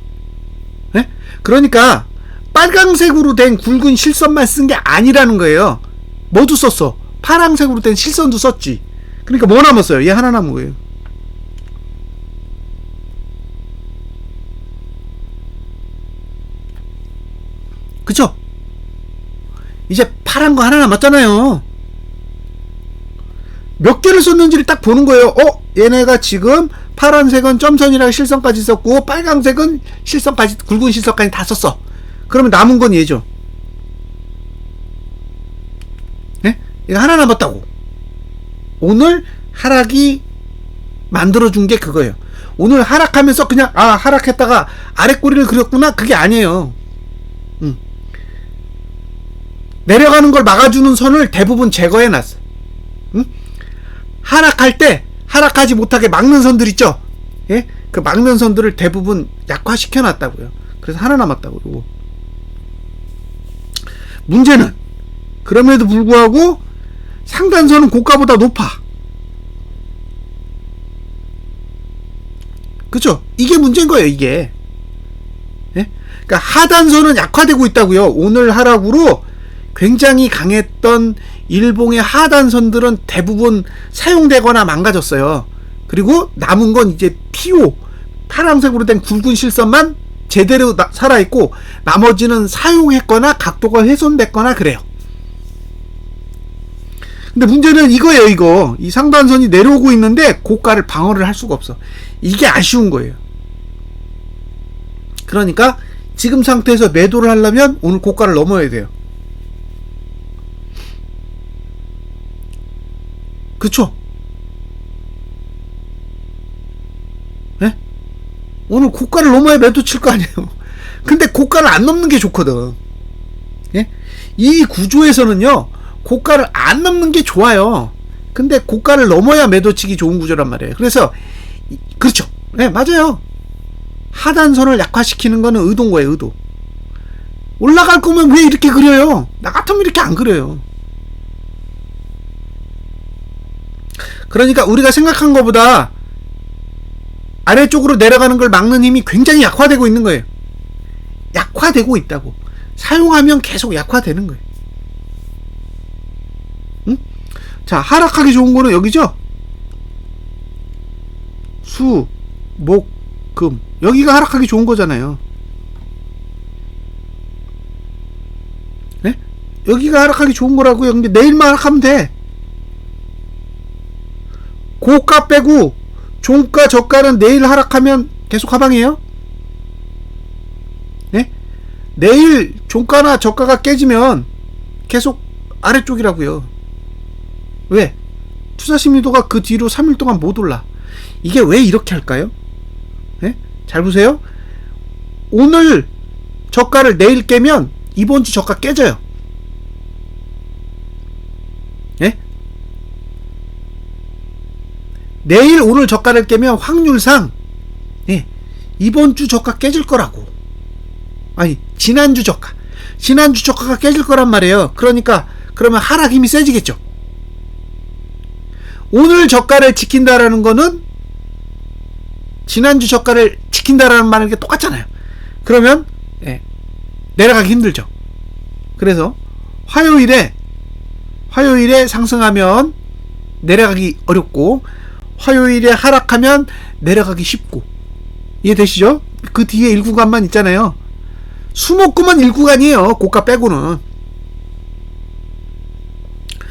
네? 그러니까 빨강색으로 된 굵은 실선만 쓴 게 아니라는 거예요. 뭐도 썼어. 파란색으로 된 실선도 썼지. 그러니까 뭐 남았어요? 얘 하나 남은 거예요. 그쵸? 이제 파란 거 하나 남았잖아요. 몇 개를 썼는지를 딱 보는 거예요. 얘네가 지금 파란색은 점선이랑 실선까지 썼고, 빨강색은 실선까지, 굵은 실선까지 다 썼어. 그러면 남은 건 얘죠. 네? 이거 하나 남았다고. 오늘 하락이 만들어준 게 그거예요. 오늘 하락하면서 그냥, 하락했다가 아랫꼬리를 그렸구나. 그게 아니에요. 내려가는 걸 막아주는 선을 대부분 제거해놨어. 하락할 때 하락하지 못하게 막는 선들 있죠. 예? 그 막는 선들을 대부분 약화시켜놨다고요. 그래서 하나 남았다고. 요거. 문제는 그럼에도 불구하고 상단선은 고가보다 높아. 그쵸? 이게 문제인 거예요, 이게. 예? 그러니까 하단선은 약화되고 있다고요. 오늘 하락으로 굉장히 강했던 일봉의 하단선들은 대부분 사용되거나 망가졌어요. 그리고 남은 건 이제 TO, 파란색으로 된 굵은 실선만 제대로 살아있고, 나머지는 사용했거나 각도가 훼손됐거나 그래요. 근데 문제는 이거예요, 이거. 이 상단선이 내려오고 있는데 고가를 방어를 할 수가 없어. 이게 아쉬운 거예요. 그러니까 지금 상태에서 매도를 하려면 오늘 고가를 넘어야 돼요. 그쵸? 네? 오늘 고가를 넘어야 매도 칠 거 아니에요. 근데 고가를 안 넘는 게 좋거든. 예? 이 구조에서는요, 고가를 안 넘는 게 좋아요. 근데 고가를 넘어야 매도 치기 좋은 구조란 말이에요. 그래서 그렇죠. 네, 맞아요. 하단선을 약화시키는 거는 의도인 거예요, 의도. 올라갈 거면 왜 이렇게 그려요? 나 같으면 이렇게 안 그려요. 그러니까 우리가 생각한 것보다 아래쪽으로 내려가는 걸 막는 힘이 굉장히 약화되고 있는 거예요. 약화되고 있다고. 사용하면 계속 약화되는 거예요. 응? 자, 하락하기 좋은 거는 여기죠? 수, 목, 금. 여기가 하락하기 좋은 거잖아요. 네? 여기가 하락하기 좋은 거라고요. 근데 내일만 하락하면 돼. 고가 빼고 종가 저가는 내일 하락하면 계속 하방이에요. 네? 내일 종가나 저가가 깨지면 계속 아래쪽이라고요. 왜? 투자 심리도가 그 뒤로 3일 동안 못 올라. 이게 왜 이렇게 할까요? 네? 잘 보세요. 오늘 저가를 내일 깨면 이번 주 저가 깨져요. 네? 내일 오늘 저가를 깨면 확률상, 예, 이번 주 저가 깨질 거라고. 아니, 지난주 저가가 깨질 거란 말이에요. 그러니까 그러면 하락 힘이 세지겠죠. 오늘 저가를 지킨다라는 거는 지난주 저가를 지킨다라는 말은 게 똑같잖아요. 그러면 예, 내려가기 힘들죠. 그래서 화요일에 상승하면 내려가기 어렵고, 화요일에 하락하면 내려가기 쉽고. 이해되시죠? 그 뒤에 1구간만 있잖아요. 수목금은 1구간이에요. 고가 빼고는.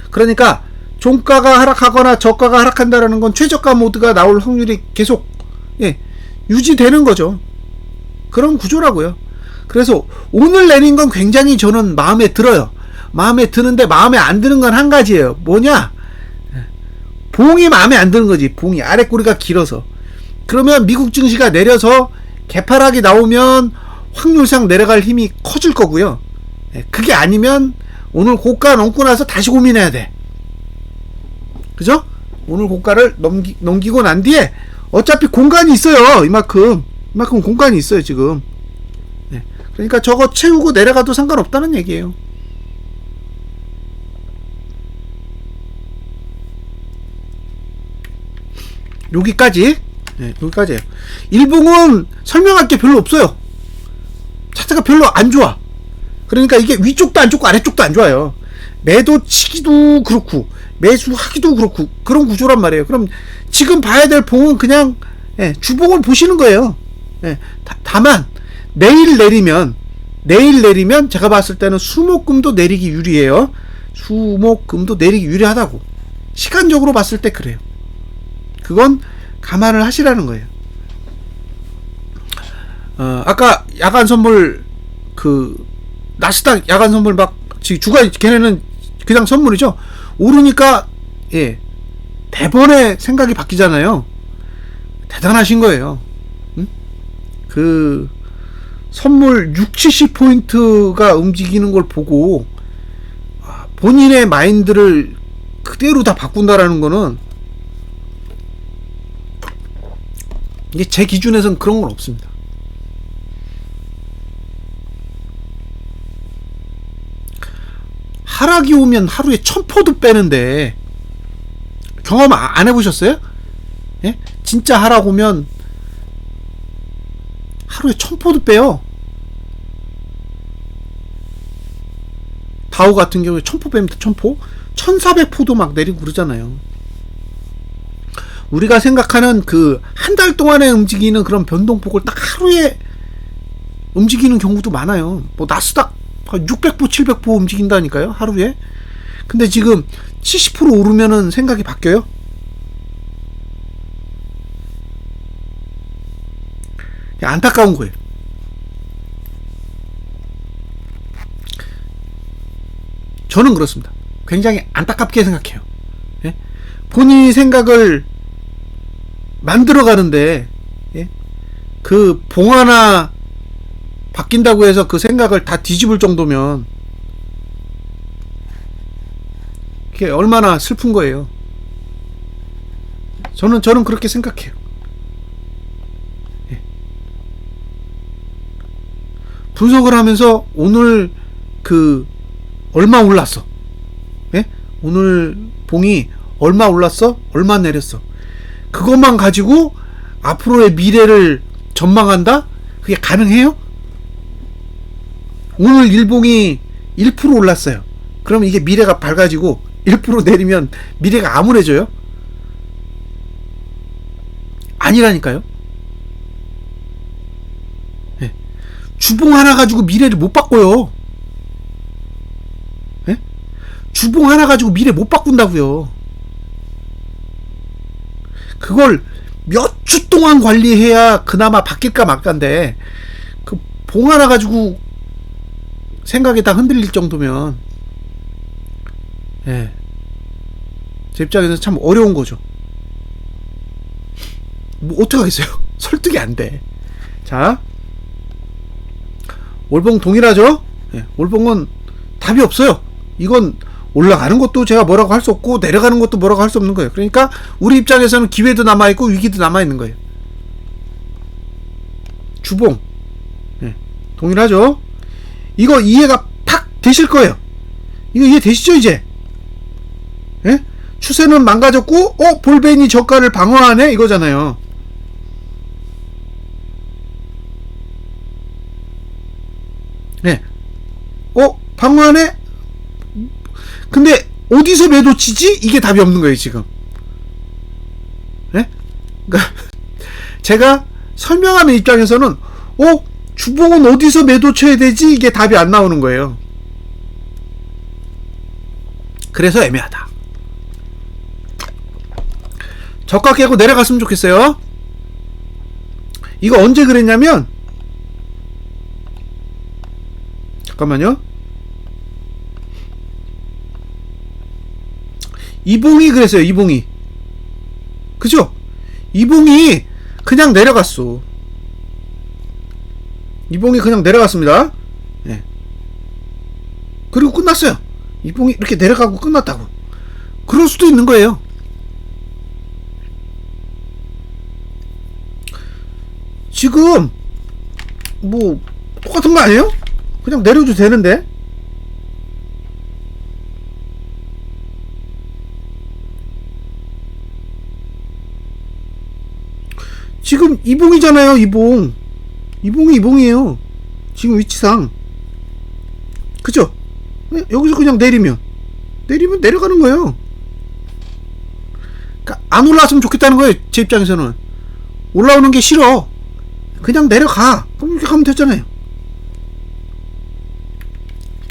그러니까 종가가 하락하거나 저가가 하락한다라는 건 최저가 모드가 나올 확률이 계속, 예, 유지되는 거죠. 그런 구조라고요. 그래서 오늘 내린 건 굉장히 저는 마음에 들어요. 마음에 드는데 마음에 안 드는 건 한 가지예요. 뭐냐? 봉이 마음에 안 드는 거지. 봉이 아랫꼬리가 길어서. 그러면 미국 증시가 내려서 개파락이 나오면 확률상 내려갈 힘이 커질 거고요. 그게 아니면 오늘 고가 넘고 나서 다시 고민해야 돼. 그죠? 오늘 고가를 넘기고 난 뒤에 어차피 공간이 있어요. 이만큼 공간이 있어요, 지금. 그러니까 저거 채우고 내려가도 상관없다는 얘기예요. 여기까지. 네, 여기까지예요. 일봉은 설명할 게 별로 없어요. 차트가 별로 안 좋아. 그러니까 이게 위쪽도 안 좋고 아래쪽도 안 좋아요. 매도 치기도 그렇고 매수하기도 그렇고 그런 구조란 말이에요. 그럼 지금 봐야 될 봉은 그냥, 예, 주봉을 보시는 거예요. 예, 다만 내일 내리면 제가 봤을 때는 수목금도 내리기 유리해요. 수목금도 내리기 유리하다고. 시간적으로 봤을 때 그래요. 그건 감안을 하시라는 거예요. 아까 야간 선물, 나스닥 야간 선물 막 주가, 걔네는 그냥 선물이죠. 오르니까, 예, 대번에 생각이 바뀌잖아요. 대단하신 거예요. 응? 그 선물 60-70포인트가 움직이는 걸 보고 본인의 마인드를 그대로 다 바꾼다라는 거는, 이게 제 기준에서는 그런 건 없습니다. 하락이 오면 하루에 1000포도 빼는데 경험 안 해보셨어요? 예? 진짜 하락 오면 하루에 1000포도 빼요. 다우 같은 경우에 1000포 뺍니다. 1000포 1400포도 막 내리고 그러잖아요. 우리가 생각하는 그 한 달 동안에 움직이는 그런 변동폭을 딱 하루에 움직이는 경우도 많아요. 뭐 나스닥 600포 700포 움직인다니까요, 하루에. 근데 지금 70% 오르면은 생각이 바뀌어요. 안타까운 거예요. 저는 그렇습니다. 굉장히 안타깝게 생각해요. 예? 본인이 생각을 만들어 가는데, 예? 그 봉 하나 바뀐다고 해서 그 생각을 다 뒤집을 정도면 그게 얼마나 슬픈 거예요. 저는 그렇게 생각해요. 예. 분석을 하면서 오늘 그 얼마 올랐어? 예? 오늘 봉이 얼마 올랐어? 얼마 내렸어? 그것만 가지고 앞으로의 미래를 전망한다? 그게 가능해요? 오늘 일봉이 1% 올랐어요. 그러면 이게 미래가 밝아지고 1% 내리면 미래가 암울해져요? 아니라니까요. 예. 주봉 하나 가지고 미래를 못 바꿔요. 예? 주봉 하나 가지고 미래 못 바꾼다고요. 그걸 몇 주 동안 관리해야 그나마 바뀔까 말까인데 그 봉 하나 가지고 생각이 다 흔들릴 정도면, 예, 제 입장에서 참 어려운 거죠. 뭐 어떻게 하겠어요? 설득이 안 돼. 자, 월봉 동일하죠? 예, 월봉은 답이 없어요. 이건 올라가는 것도 제가 뭐라고 할 수 없고 내려가는 것도 뭐라고 할 수 없는 거예요. 그러니까 우리 입장에서는 기회도 남아있고 위기도 남아있는 거예요. 주봉, 예, 동일하죠? 이거 이해가 팍 되실 거예요. 이거 이해 되시죠, 이제? 예? 추세는 망가졌고, 볼벤이 저가를 방어하네? 이거잖아요. 네. 방어하네? 근데, 어디서 매도 치지? 이게 답이 없는 거예요, 지금. 네? 그러니까, 제가 설명하는 입장에서는, 주봉은 어디서 매도 쳐야 되지? 이게 답이 안 나오는 거예요. 그래서 애매하다. 저가 깨고 내려갔으면 좋겠어요. 이거 언제 그랬냐면, 잠깐만요. 이봉이 그랬어요. 이봉이. 그죠? 이봉이 그냥 내려갔어. 이봉이 그냥 내려갔습니다. 예. 그리고 끝났어요. 이봉이 이렇게 내려가고 끝났다고. 그럴 수도 있는 거예요. 지금 뭐 똑같은 거 아니에요? 그냥 내려도 되는데. 지금 이봉이잖아요. 이봉이 이봉이에요. 지금 위치상. 그죠? 여기서 그냥 내리면 내려가는 거예요. 그러니까 안 올라왔으면 좋겠다는 거예요. 제 입장에서는. 올라오는 게 싫어. 그냥 내려가. 그럼 이렇게 가면 되잖아요.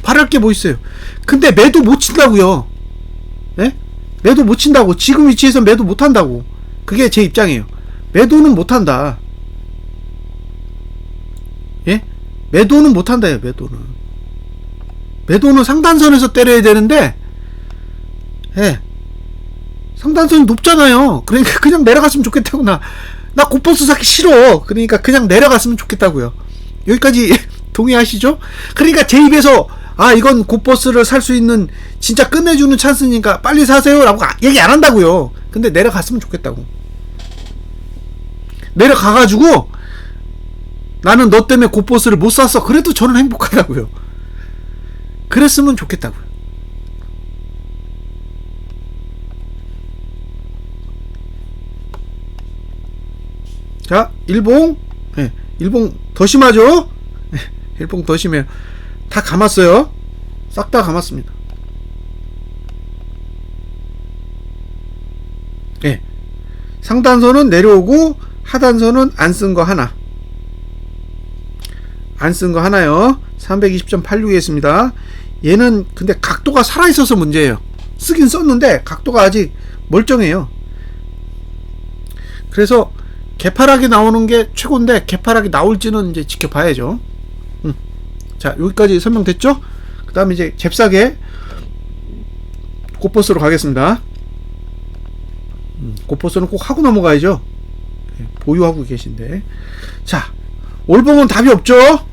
바랄 게 뭐 있어요. 근데 매도 못 친다고요. 예? 매도 못 친다고. 지금 위치에서 매도 못 한다고. 그게 제 입장이에요. 매도는 못 한다. 예? 매도는 못 한다요. 매도는 상단선에서 때려야 되는데, 예, 상단선이 높잖아요. 그러니까 그냥 내려갔으면 좋겠다고. 나 고버스 사기 싫어. 그러니까 그냥 내려갔으면 좋겠다고요. 여기까지 동의하시죠? 그러니까 제 입에서 이건 고버스를 살 수 있는 진짜 끝내주는 찬스니까 빨리 사세요 라고 얘기 안 한다고요. 근데 내려갔으면 좋겠다고. 내려가가지고 나는 너 때문에 고버스를 못 샀어. 그래도 저는 행복하다고요. 그랬으면 좋겠다고요. 자, 일봉. 예, 일봉 더 심하죠? 일봉 더 심해요. 다 감았어요. 싹 다 감았습니다. 예. 상단선은 내려오고 하단선은 안 쓴 거 하나. 안 쓴 거 하나요. 320.86에 있습니다. 얘는 근데 각도가 살아있어서 문제예요. 쓰긴 썼는데 각도가 아직 멀쩡해요. 그래서 개파락이 나오는 게 최고인데 개파락이 나올지는 이제 지켜봐야죠. 자, 여기까지 설명됐죠? 그 다음에 이제 잽싸게 고퍼스로 가겠습니다. 고퍼스는 꼭 하고 넘어가야죠. 보유하고 계신데. 자, 올봉은 답이 없죠?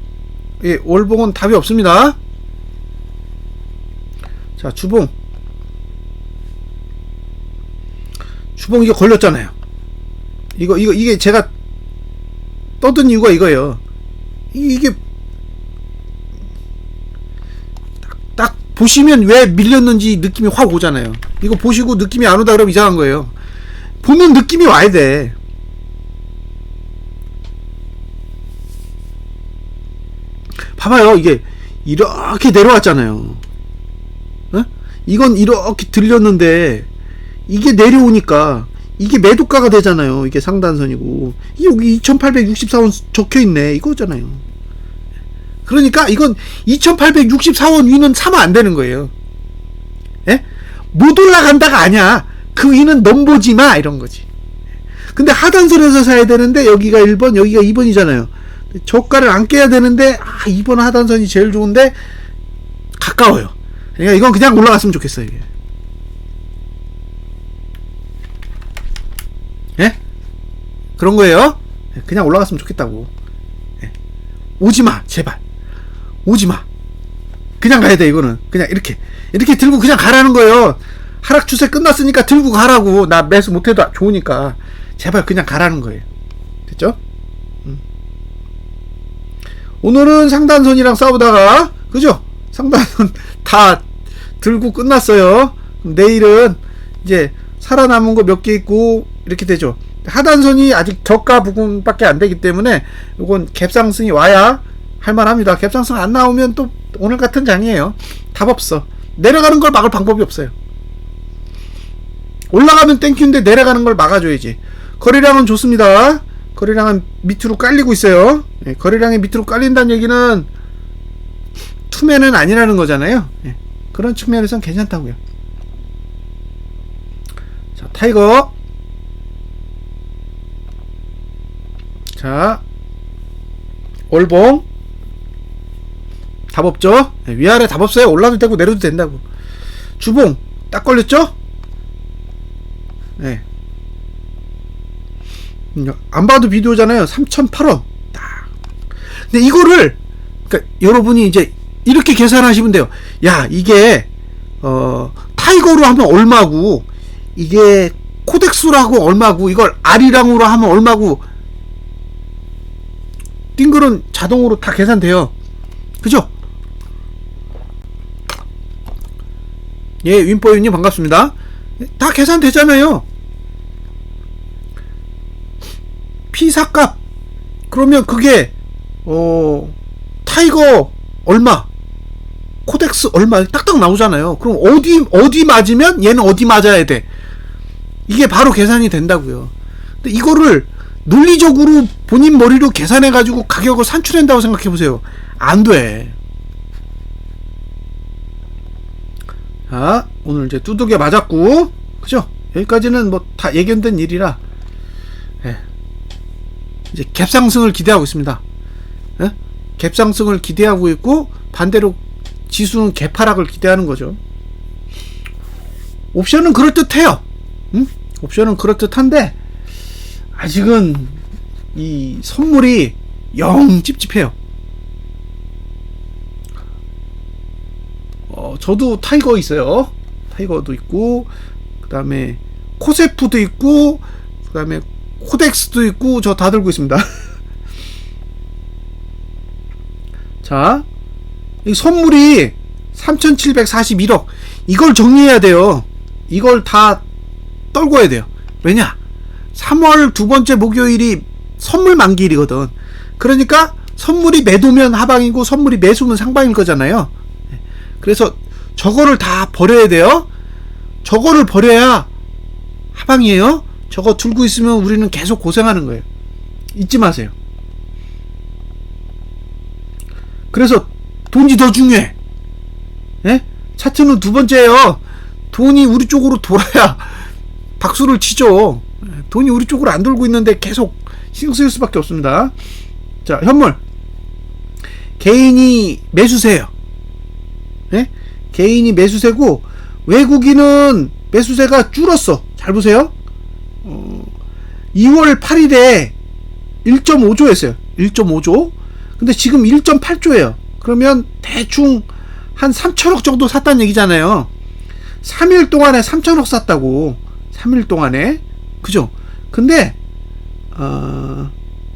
예, 올봉은 답이 없습니다. 자, 주봉. 주봉 이게 걸렸잖아요. 이게 제가 떠든 이유가 이거예요. 이게 딱 보시면 왜 밀렸는지 느낌이 확 오잖아요. 이거 보시고 느낌이 안 오다 그러면 이상한 거예요. 보면 느낌이 와야 돼. 봐봐요. 이게 이렇게 내려왔잖아요. 어? 이건 이렇게 들렸는데 이게 내려오니까 이게 매도가가 되잖아요. 이게 상단선이고 여기 2864원 적혀있네 이거잖아요. 그러니까 이건 2864원 위는 사면 안 되는 거예요. 예? 못 올라간다가 아니야. 그 위는 넘보지마 이런 거지. 근데 하단선에서 사야 되는데 여기가 1번 여기가 2번이잖아요. 저가를 안 깨야 되는데 2번 하단선이 제일 좋은데 가까워요. 그러니까 이건 그냥 올라갔으면 좋겠어요. 이게. 예? 그런 거예요. 그냥 올라갔으면 좋겠다고. 예. 오지마 제발 오지마. 그냥 가야 돼. 이거는 그냥 이렇게 들고 그냥 가라는 거예요. 하락 추세 끝났으니까 들고 가라고. 나 매수 못해도 좋으니까 제발 그냥 가라는 거예요. 됐죠? 오늘은 상단선이랑 싸우다가 그죠? 상단선 다 들고 끝났어요. 내일은 이제 살아남은 거 몇 개 있고 이렇게 되죠. 하단선이 아직 저가 부분밖에 안 되기 때문에 이건 갭상승이 와야 할만합니다. 갭상승 안 나오면 또 오늘 같은 장이에요. 답 없어. 내려가는 걸 막을 방법이 없어요. 올라가면 땡큐인데 내려가는 걸 막아줘야지. 거래량은 좋습니다. 거래량은 밑으로 깔리고 있어요. 예, 거래량이 밑으로 깔린다는 얘기는 투매는 아니라는 거잖아요. 예, 그런 측면에서는 괜찮다고요. 자, 타이거. 자, 올봉. 답 없죠? 예, 위아래 답 없어요. 올라도 되고 내려도 된다고. 주봉 딱 걸렸죠? 예. 안 봐도 비디오잖아요. 3,008원. 근데 이거를 그러니까 여러분이 이제 이렇게 계산하시면 돼요. 야, 이게 타이거로 하면 얼마고 이게 코덱스라고 얼마고 이걸 아리랑으로 하면 얼마고 띵글은 자동으로 다 계산돼요. 그죠? 예, 윈포유님 반갑습니다. 다 계산되잖아요. 피사값 그러면 그게 타이거 얼마 코덱스 얼마 딱딱 나오잖아요. 그럼 어디 맞으면 얘는 어디 맞아야 돼. 이게 바로 계산이 된다고요. 근데 이거를 논리적으로 본인 머리로 계산해 가지고 가격을 산출한다고 생각해 보세요. 안 돼. 자, 오늘 이제 두둑에 맞았고 그죠? 여기까지는 뭐 다 예견된 일이라 예. 이제 갭상승을 기대하고 있습니다. 예? 갭상승을 기대하고 있고 반대로 지수는 갭하락을 기대하는 거죠. 옵션은 그럴듯해요. 응? 옵션은 그럴듯한데 아직은 이 선물이 영 찝찝해요. 저도 타이거 있어요. 타이거도 있고 그 다음에 코세프도 있고 그 다음에 코덱스도 있고 저 다 들고 있습니다. 자, 이 선물이 3,741억 이걸 정리해야 돼요. 이걸 다 떨궈야 돼요. 왜냐? 3월 두 번째 목요일이 선물 만기일이거든. 그러니까 선물이 매도면 하방이고 선물이 매수면 상방일 거잖아요. 그래서 저거를 다 버려야 돼요. 저거를 버려야 하방이에요. 저거 들고 있으면 우리는 계속 고생하는 거예요. 잊지 마세요. 그래서 돈이 더 중요해. 예? 차트는 두 번째예요. 돈이 우리 쪽으로 돌아야 박수를 치죠. 돈이 우리 쪽으로 안 돌고 있는데 계속 신경 쓸 수밖에 없습니다. 자, 현물. 개인이 매수세예요. 예? 개인이 매수세고 외국인은 매수세가 줄었어. 잘 보세요. 2월 8일에 1.5조 였어요. 1.5조. 근데 지금 1.8조예요. 그러면 대충 한 3천억 정도 샀다는 얘기잖아요. 3일 동안에 3천억 샀다고. 3일 동안에. 그죠? 근데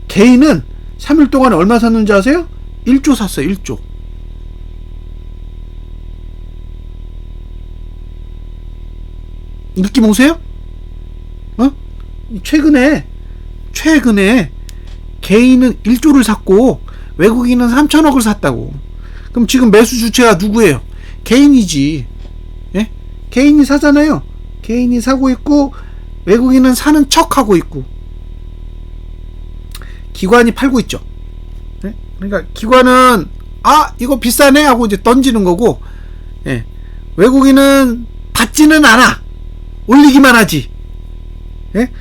개인은 3일 동안에 얼마 샀는지 아세요? 1조 샀어요. 1조. 느낌 오세요? 최근에 개인은 1조를 샀고 외국인은 3천억을 샀다고. 그럼 지금 매수 주체가 누구예요? 개인이지. 예? 개인이 사잖아요. 개인이 사고 있고 외국인은 사는 척 하고 있고 기관이 팔고 있죠. 예? 그러니까 기관은 이거 비싸네 하고 이제 던지는 거고, 예. 외국인은 받지는 않아. 올리기만 하지. 예?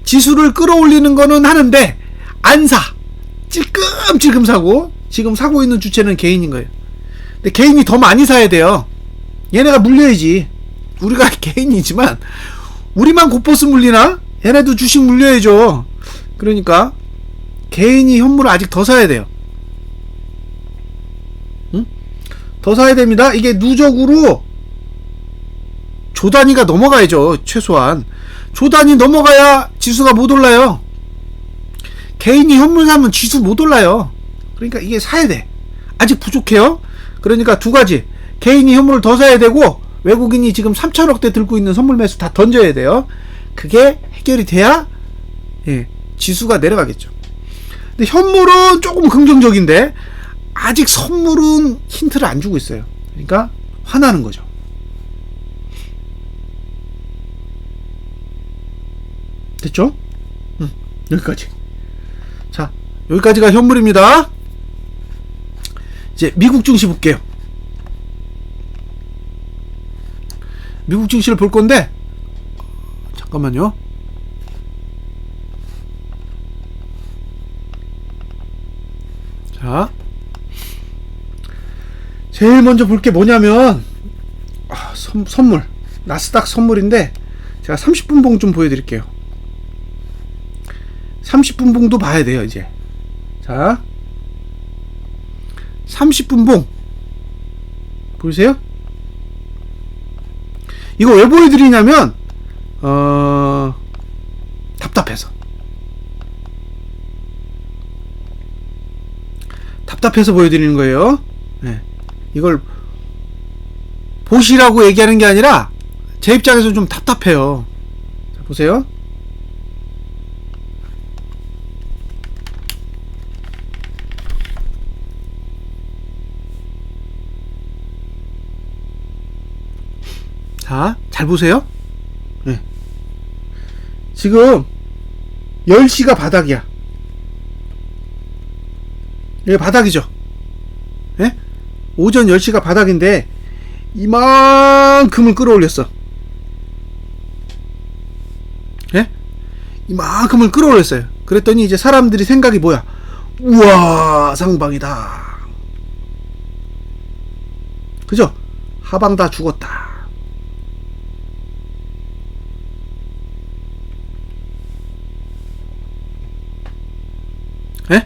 지수를 끌어올리는 거는 하는데 안 사. 찔끔찔끔 사고. 지금 사고 있는 주체는 개인인 거예요. 근데 개인이 더 많이 사야 돼요. 얘네가 물려야지. 우리가 개인이지만 우리만 곧보스 물리나? 얘네도 주식 물려야죠. 그러니까 개인이 현물을 아직 더 사야 돼요. 응? 더 사야 됩니다. 이게 누적으로 조 단위가 넘어가야죠. 최소한 조 단위 넘어가야 지수가 못 올라요. 개인이 현물 사면 지수 못 올라요. 그러니까 이게 사야 돼. 아직 부족해요. 그러니까 두 가지. 개인이 현물을 더 사야 되고 외국인이 지금 3천억대 들고 있는 선물 매수 다 던져야 돼요. 그게 해결이 돼야 지수가 내려가겠죠. 근데 현물은 조금 긍정적인데 아직 선물은 힌트를 안 주고 있어요. 그러니까 화나는 거죠. 됐죠? 여기까지. 자, 여기까지가 현물입니다. 이제 미국 증시 볼게요. 미국 증시를 볼 건데 잠깐만요. 자, 제일 먼저 볼 게 뭐냐면 선물, 나스닥 선물인데 제가 30분 봉 좀 보여드릴게요. 30분 봉도 봐야 돼요. 이제 자, 30분 봉 보이세요? 이거 왜 보여드리냐면 답답해서 보여드리는 거예요. 네. 이걸 보시라고 얘기하는 게 아니라 제 입장에서 좀 답답해요. 자, 보세요. 자, 잘 보세요. 네. 지금 10시가 바닥이야. 이게 바닥이죠. 네? 오전 10시가 바닥인데 이만큼을 끌어올렸어. 네? 이만큼을 끌어올렸어요. 그랬더니 이제 사람들이 생각이 뭐야? 우와, 상방이다. 그죠? 하방 다 죽었다. 예?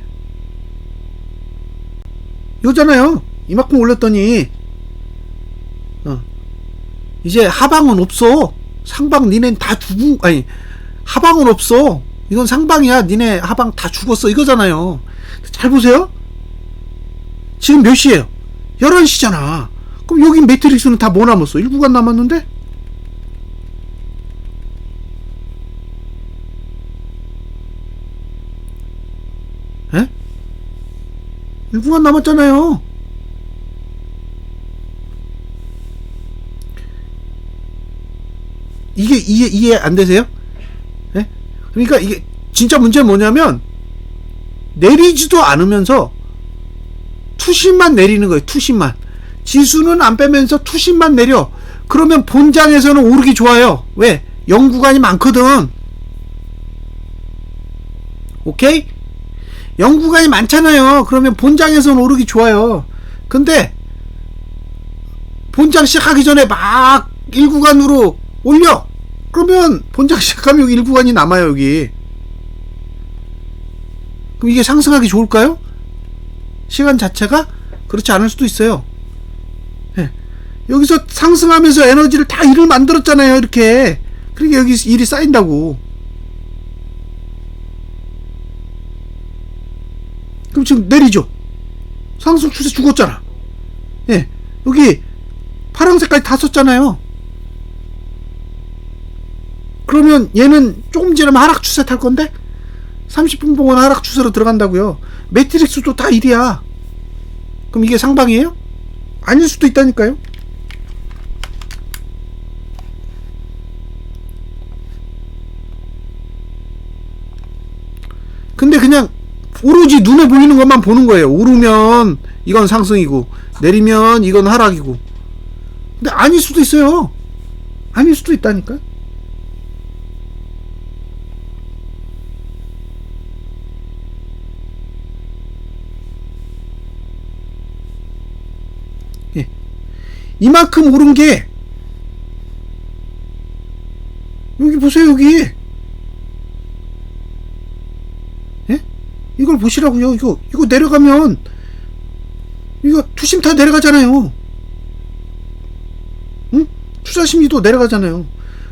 이거잖아요. 이만큼 올렸더니 이제 하방은 없어. 상방 니넨 다 죽은, 아니 하방은 없어. 이건 상방이야. 니네 하방 다 죽었어. 이거잖아요. 잘 보세요. 지금 몇 시에요? 11시잖아. 그럼 여기 매트릭스는 다 뭐 남았어? 1구간 남았는데? 1구간 남았잖아요. 이게 이해 안 되세요? 예? 그러니까 이게 진짜 문제는 뭐냐면 내리지도 않으면서 투심만 내리는 거예요. 투심만. 지수는 안 빼면서 투심만 내려. 그러면 본장에서는 오르기 좋아요. 왜? 0구간이 많거든. 오케이? 0구간이 많잖아요. 그러면 본장에서는 오르기 좋아요. 근데 본장 시작하기 전에 막 1구간으로 올려. 그러면 본장 시작하면 여기 1구간이 남아요. 여기. 그럼 이게 상승하기 좋을까요? 시간 자체가? 그렇지 않을 수도 있어요. 예. 여기서 상승하면서 에너지를 다 일을 만들었잖아요. 이렇게. 그러니까 여기 일이 쌓인다고. 그럼 지금 내리죠. 상승 추세 죽었잖아. 예. 여기 파란색까지 다 썼잖아요. 그러면 얘는 조금 지나면 하락 추세 탈 건데 30분 봉은 하락 추세로 들어간다고요. 매트릭스도 다 1이야. 그럼 이게 상방이에요? 아닐 수도 있다니까요. 근데 그냥 오로지 눈에 보이는 것만 보는 거예요. 오르면 이건 상승이고 내리면 이건 하락이고. 근데 아닐 수도 있어요. 아닐 수도 있다니까. 예. 이만큼 오른 게 여기 보세요. 여기. 예? 이걸 보시라고요. 이거 내려가면 이거 투심 다 내려가잖아요. 응? 투자심리도 내려가잖아요.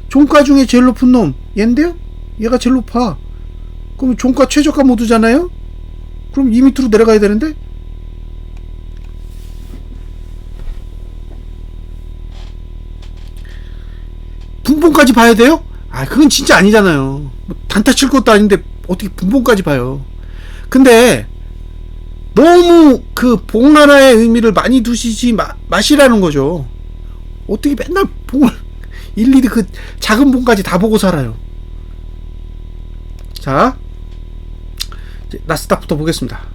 종가 중에 제일 높은 놈 얘인데요? 얘가 제일 높아. 그럼 종가 최저가 모드잖아요? 그럼 이 밑으로 내려가야 되는데? 분봉까지 봐야 돼요? 아, 그건 진짜 아니잖아요. 뭐 단타 칠 것도 아닌데 어떻게 분봉까지 봐요. 근데 너무 그 봉하나의 의미를 많이 두시지 마시라는 거죠. 어떻게 맨날 봉을 일일이 그 작은 봉까지 다 보고 살아요. 자, 이제 나스닥부터 보겠습니다.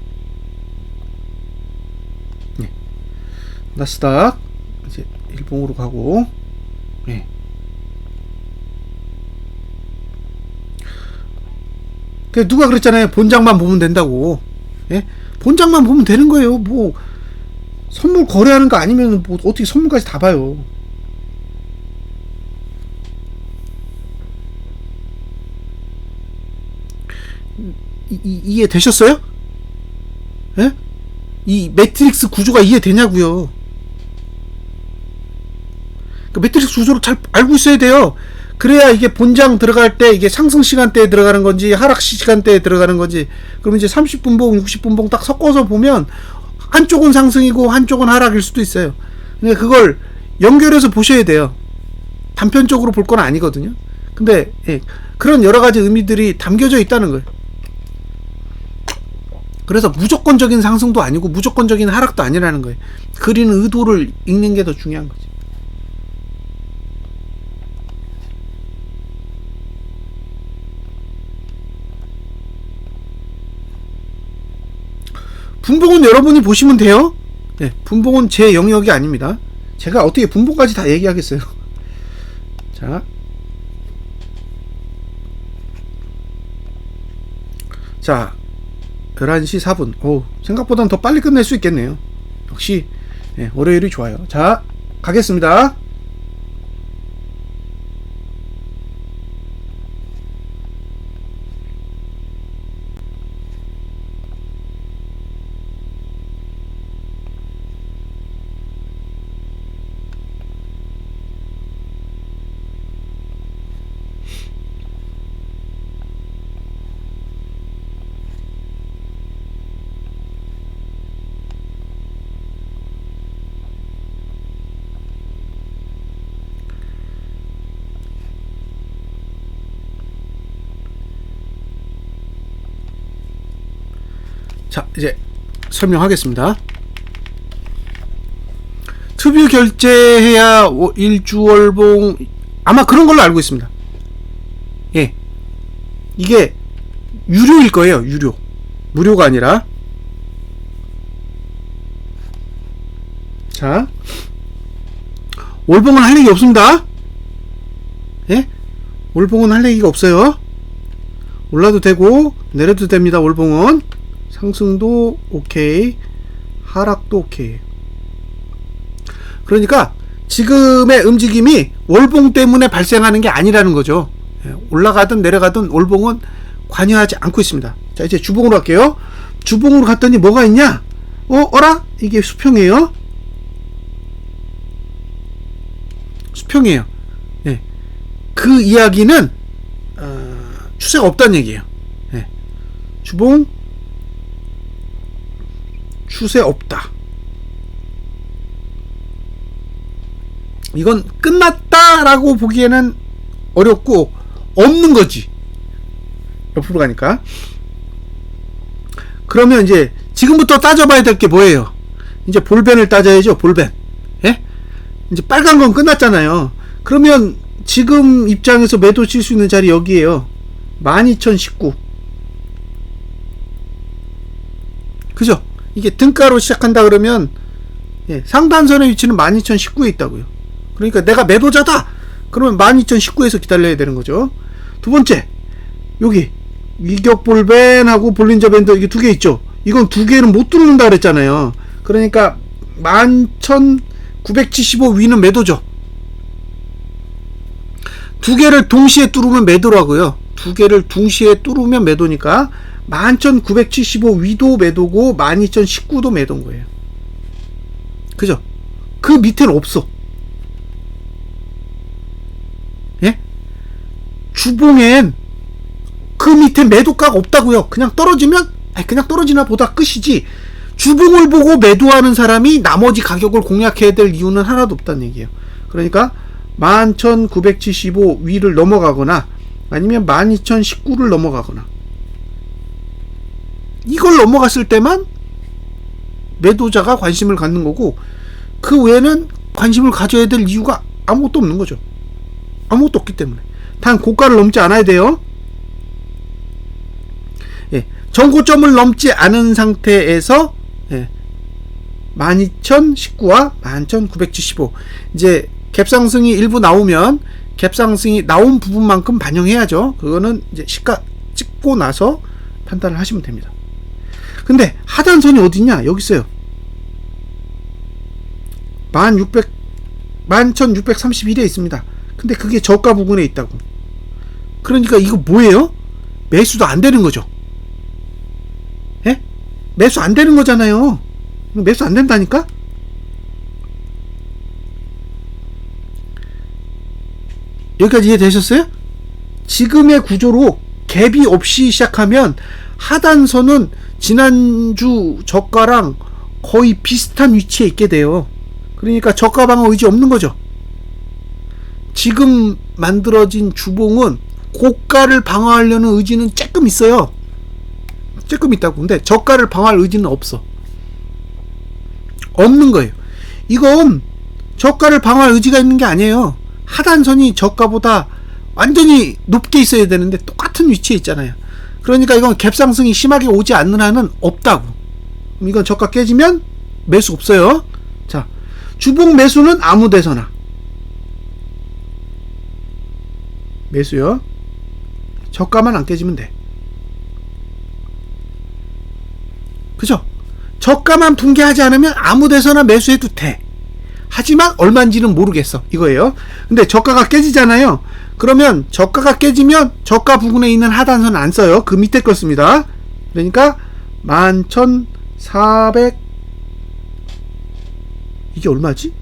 네. 나스닥 이제 일봉으로 가고, 네. 누가 그랬잖아요. 본장만 보면 된다고. 예? 본장만 보면 되는 거예요. 뭐 선물 거래하는 거 아니면 뭐 어떻게 선물까지 다 봐요. 이해 되셨어요? 예? 이 매트릭스 구조가 이해되냐고요. 그 매트릭스 구조를 잘 알고 있어야 돼요. 그래야 이게 본장 들어갈 때 이게 상승 시간대에 들어가는 건지 하락 시간대에 들어가는 건지. 그럼 이제 30분봉 60분봉 딱 섞어서 보면 한쪽은 상승이고 한쪽은 하락일 수도 있어요. 근데 그걸 연결해서 보셔야 돼요. 단편적으로 볼 건 아니거든요. 근데 예, 그런 여러가지 의미들이 담겨져 있다는 거예요. 그래서 무조건적인 상승도 아니고 무조건적인 하락도 아니라는 거예요. 그리는 의도를 읽는 게 더 중요한 거지. 분봉은 여러분이 보시면 돼요. 네, 분봉은 제 영역이 아닙니다. 제가 어떻게 분봉까지 다 얘기하겠어요. 자 11시 4분. 오, 생각보다는 더 빨리 끝낼 수 있겠네요. 역시 네, 월요일이 좋아요. 자, 가겠습니다. 자, 이제 설명하겠습니다. 트뷰 결제해야 일주월봉 아마 그런 걸로 알고 있습니다. 예, 이게 유료일 거예요. 유료, 무료가 아니라. 자, 월봉은 할 얘기 없습니다. 예? 월봉은 할 얘기가 없어요. 올라도 되고 내려도 됩니다. 월봉은 상승도 오케이, 하락도 오케이. 그러니까 지금의 움직임이 월봉 때문에 발생하는 게 아니라는 거죠. 예, 올라가든 내려가든 월봉은 관여하지 않고 있습니다. 자, 이제 주봉으로 갈게요. 주봉으로 갔더니 뭐가 있냐? 어라? 이게 수평이에요. 수평이에요. 예. 그 이야기는 추세가 없다는 얘기예요. 예. 주봉 추세 없다. 이건 끝났다라고 보기에는 어렵고 없는 거지. 옆으로 가니까. 그러면 이제 지금부터 따져봐야 될 게 뭐예요? 이제 볼벤을 따져야죠. 볼벤. 예? 이제 빨간 건 끝났잖아요. 그러면 지금 입장에서 매도 칠 수 있는 자리 여기에요. 12,019. 그죠? 이게 등가로 시작한다 그러면 예, 상단선의 위치는 12,019에 있다고요. 그러니까 내가 매도자다! 그러면 12,019에서 기다려야 되는 거죠. 두 번째, 여기 일격볼벤하고 볼린저 밴드 이게 두 개 있죠. 이건 두 개는 못 뚫는다 그랬잖아요. 그러니까 11,975 위는 매도죠. 두 개를 동시에 뚫으면 매도라고요. 두 개를 동시에 뚫으면 매도니까 11,975 위도 매도고 12,019도 매도인 거예요. 그죠? 그 밑에는 없어. 예? 주봉엔 그 밑에 매도가가 없다고요. 그냥 떨어지면 그냥 떨어지나 보다 끝이지. 주봉을 보고 매도하는 사람이 나머지 가격을 공략해야 될 이유는 하나도 없다는 얘기예요. 그러니까 11,975 위를 넘어가거나 아니면 12,019를 넘어가거나 이걸 넘어갔을 때만 매도자가 관심을 갖는 거고, 그 외에는 관심을 가져야 될 이유가 아무것도 없는 거죠. 아무것도 없기 때문에. 단 고가를 넘지 않아야 돼요. 예, 전고점을 넘지 않은 상태에서 예, 12,019와 11,975 이제 갭상승이 일부 나오면 갭상승이 나온 부분만큼 반영해야죠. 그거는 이제 시가 찍고 나서 판단을 하시면 됩니다. 근데 하단선이 어디냐? 여기 있어요. 11,631에 있습니다. 근데 그게 저가 부근에 있다고. 그러니까 이거 뭐예요? 매수도 안 되는 거죠. 예? 매수 안 되는 거잖아요. 매수 안 된다니까? 여기까지 이해되셨어요? 지금의 구조로 갭이 없이 시작하면 하단선은 지난주 저가랑 거의 비슷한 위치에 있게 돼요. 그러니까 저가 방어 의지 없는 거죠. 지금 만들어진 주봉은 고가를 방어하려는 의지는 조금 있어요. 조금 있다고. 근데 저가를 방어할 의지는 없어. 없는 거예요. 이건 저가를 방어할 의지가 있는 게 아니에요. 하단선이 저가보다 완전히 높게 있어야 되는데 똑같은 위치에 있잖아요. 그러니까 이건 갭상승이 심하게 오지 않는 한은 없다고. 그럼 이건 저가 깨지면 매수 없어요. 자, 주봉 매수는 아무 데서나 매수요. 저가만 안 깨지면 돼. 그죠? 저가만 붕괴하지 않으면 아무 데서나 매수해도 돼. 하지만 얼마인지는 모르겠어. 이거예요. 근데 저가가 깨지잖아요. 그러면 저가가 깨지면 저가 부근에 있는 하단선 안 써요. 그 밑에 걸 씁니다. 그러니까 11,400 이게 얼마지?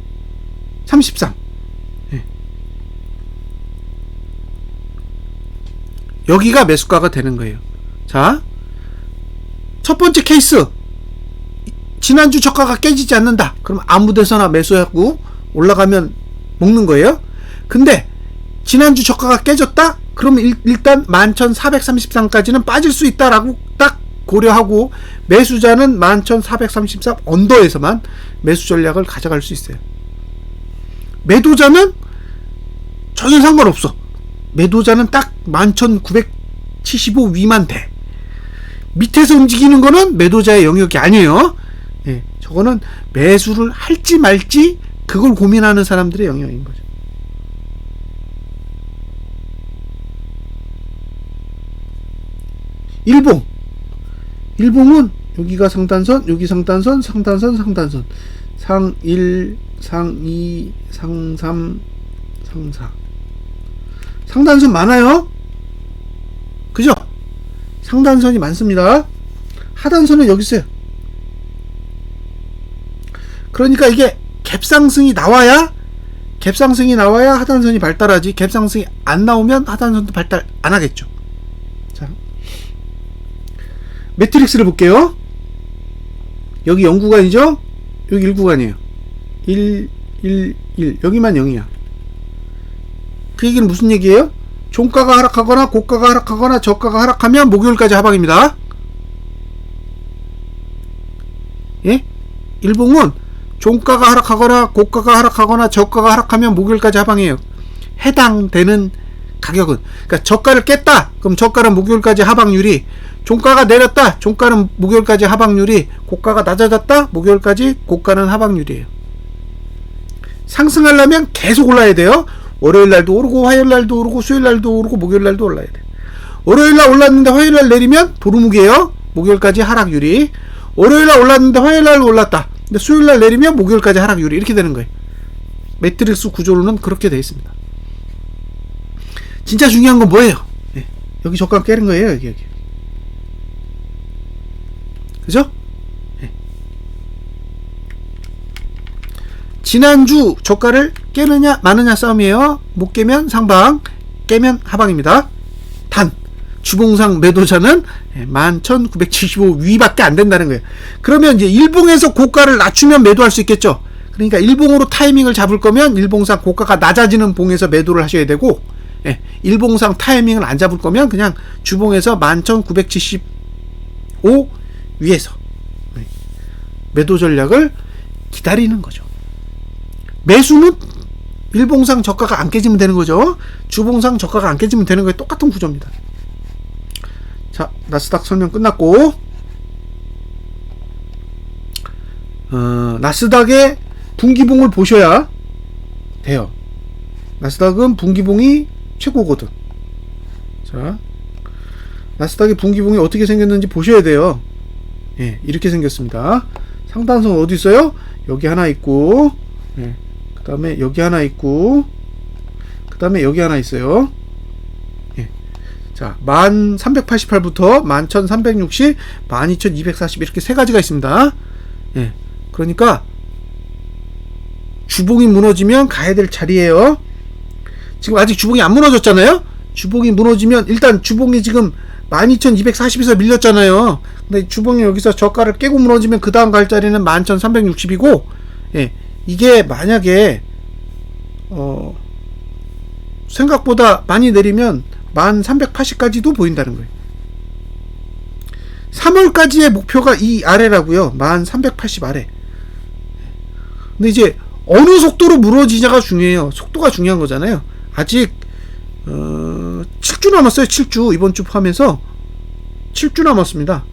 33. 예. 여기가 매수가가 되는 거예요. 자, 첫 번째 케이스. 지난주 저가가 깨지지 않는다. 그럼 아무 데서나 매수하고 올라가면 먹는 거예요. 근데 지난주 저가가 깨졌다? 그러면 일단 11,433까지는 빠질 수 있다라고 딱 고려하고 매수자는 11,433 언더에서만 매수 전략을 가져갈 수 있어요. 매도자는 전혀 상관없어. 매도자는 딱 11,975 위만 돼. 밑에서 움직이는 거는 매도자의 영역이 아니에요. 예, 저거는 매수를 할지 말지 그걸 고민하는 사람들의 영역인 거죠. 일봉은 여기가 상단선, 여기 상단선, 상단선, 상단선, 상 1, 상 2, 상 3, 상 4. 상단선 많아요. 그죠? 상단선이 많습니다. 하단선은 여기 있어요. 그러니까 이게 갭상승이 나와야 하단선이 발달하지, 갭상승이 안 나오면 하단선도 발달 안 하겠죠. 자, 매트릭스를 볼게요. 여기 0구간이죠? 여기 1구간이에요. 1, 1, 1. 여기만 0이야. 그 얘기는 무슨 얘기예요? 종가가 하락하거나 고가가 하락하거나 저가가 하락하면 목요일까지 하방입니다. 예? 일봉은 종가가 하락하거나 고가가 하락하거나 저가가 하락하면 목요일까지 하방이에요. 해당되는 가격은, 그러니까 저가를 깼다 그럼 저가는 목요일까지 하방률이, 종가가 내렸다 종가는 목요일까지 하방률이, 고가가 낮아졌다 목요일까지 고가는 하방률이에요. 상승하려면 계속 올라야 돼요. 월요일날도 오르고 화요일날도 오르고 수요일날도 오르고 목요일날도 올라야 돼. 월요일날 올랐는데 화요일날 내리면 도루묵이에요. 목요일까지 하락률이. 월요일날 올랐는데 화요일날 올랐다 근데 수요일날 내리면 목요일까지 하락률이, 이렇게 되는 거예요. 매트릭스 구조로는 그렇게 되어 있습니다. 진짜 중요한 건 뭐예요? 네. 여기 저가 깨는 거예요. 여기. 그죠? 네. 지난주 저가를 깨느냐 마느냐 싸움이에요. 못 깨면 상방, 깨면 하방입니다. 단 주봉상 매도자는 11,975 위밖에 안 된다는 거예요. 그러면 이제 일봉에서 고가를 낮추면 매도할 수 있겠죠. 그러니까 일봉으로 타이밍을 잡을 거면 일봉상 고가가 낮아지는 봉에서 매도를 하셔야 되고, 예, 일봉상 타이밍을 안 잡을 거면 그냥 주봉에서 11,975 위에서 매도 전략을 기다리는 거죠. 매수는 일봉상 저가가 안 깨지면 되는 거죠. 주봉상 저가가 안 깨지면 되는 거에 똑같은 구조입니다. 자, 나스닥 설명 끝났고, 나스닥의 분기봉을 보셔야 돼요. 나스닥은 분기봉이 최고거든. 자, 나스닥의 분기봉이 어떻게 생겼는지 보셔야 돼요. 예, 이렇게 생겼습니다. 상단선 어디 있어요? 여기 하나 있고, 예, 그 다음에 여기 하나 있고, 그 다음에 여기 하나 있어요. 예. 자, 1388부터 11360, 12240 이렇게 세 가지가 있습니다. 예. 그러니까 주봉이 무너지면 가야 될 자리예요. 지금 아직 주봉이 안 무너졌잖아요. 주봉이 무너지면, 일단 주봉이 지금 12240에서 밀렸잖아요. 근데 주봉이 여기서 저가를 깨고 무너지면 그 다음 갈 자리는 11360이고, 예, 이게 만약에 생각보다 많이 내리면 1380까지도 보인다는 거예요. 3월까지의 목표가 이 아래라고요. 1380 아래. 근데 이제 어느 속도로 무너지냐가 중요해요. 속도가 중요한 거잖아요. 아직 7주 남았어요. 7주. 이번 주 포함해서 7주 남았습니다.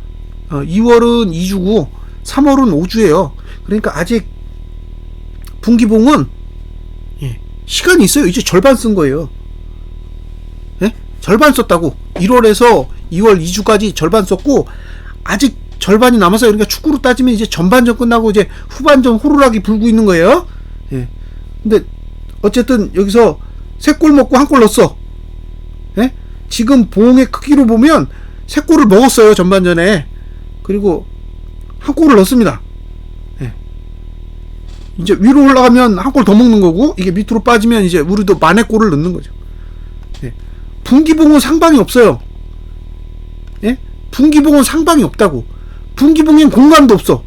2월은 2주고 3월은 5주예요. 그러니까 아직 분기봉은, 예, 시간이 있어요. 이제 절반 쓴 거예요. 예? 절반 썼다고. 1월에서 2월 2주까지 절반 썼고 아직 절반이 남았어요. 그러니까 축구로 따지면 이제 전반전 끝나고 이제 후반전 호루라기 불고 있는 거예요. 예. 근데 어쨌든 여기서 3골 먹고 1골 넣었어. 예? 지금 봉의 크기로 보면 3골을 먹었어요. 전반전에. 그리고 1골을 넣었습니다. 예. 이제 위로 올라가면 1골 더 먹는 거고, 이게 밑으로 빠지면 이제 우리도 만회 골을 넣는 거죠. 예. 분기봉은 상방이 없어요. 예? 분기봉은 상방이 없다고. 분기봉엔 공간도 없어.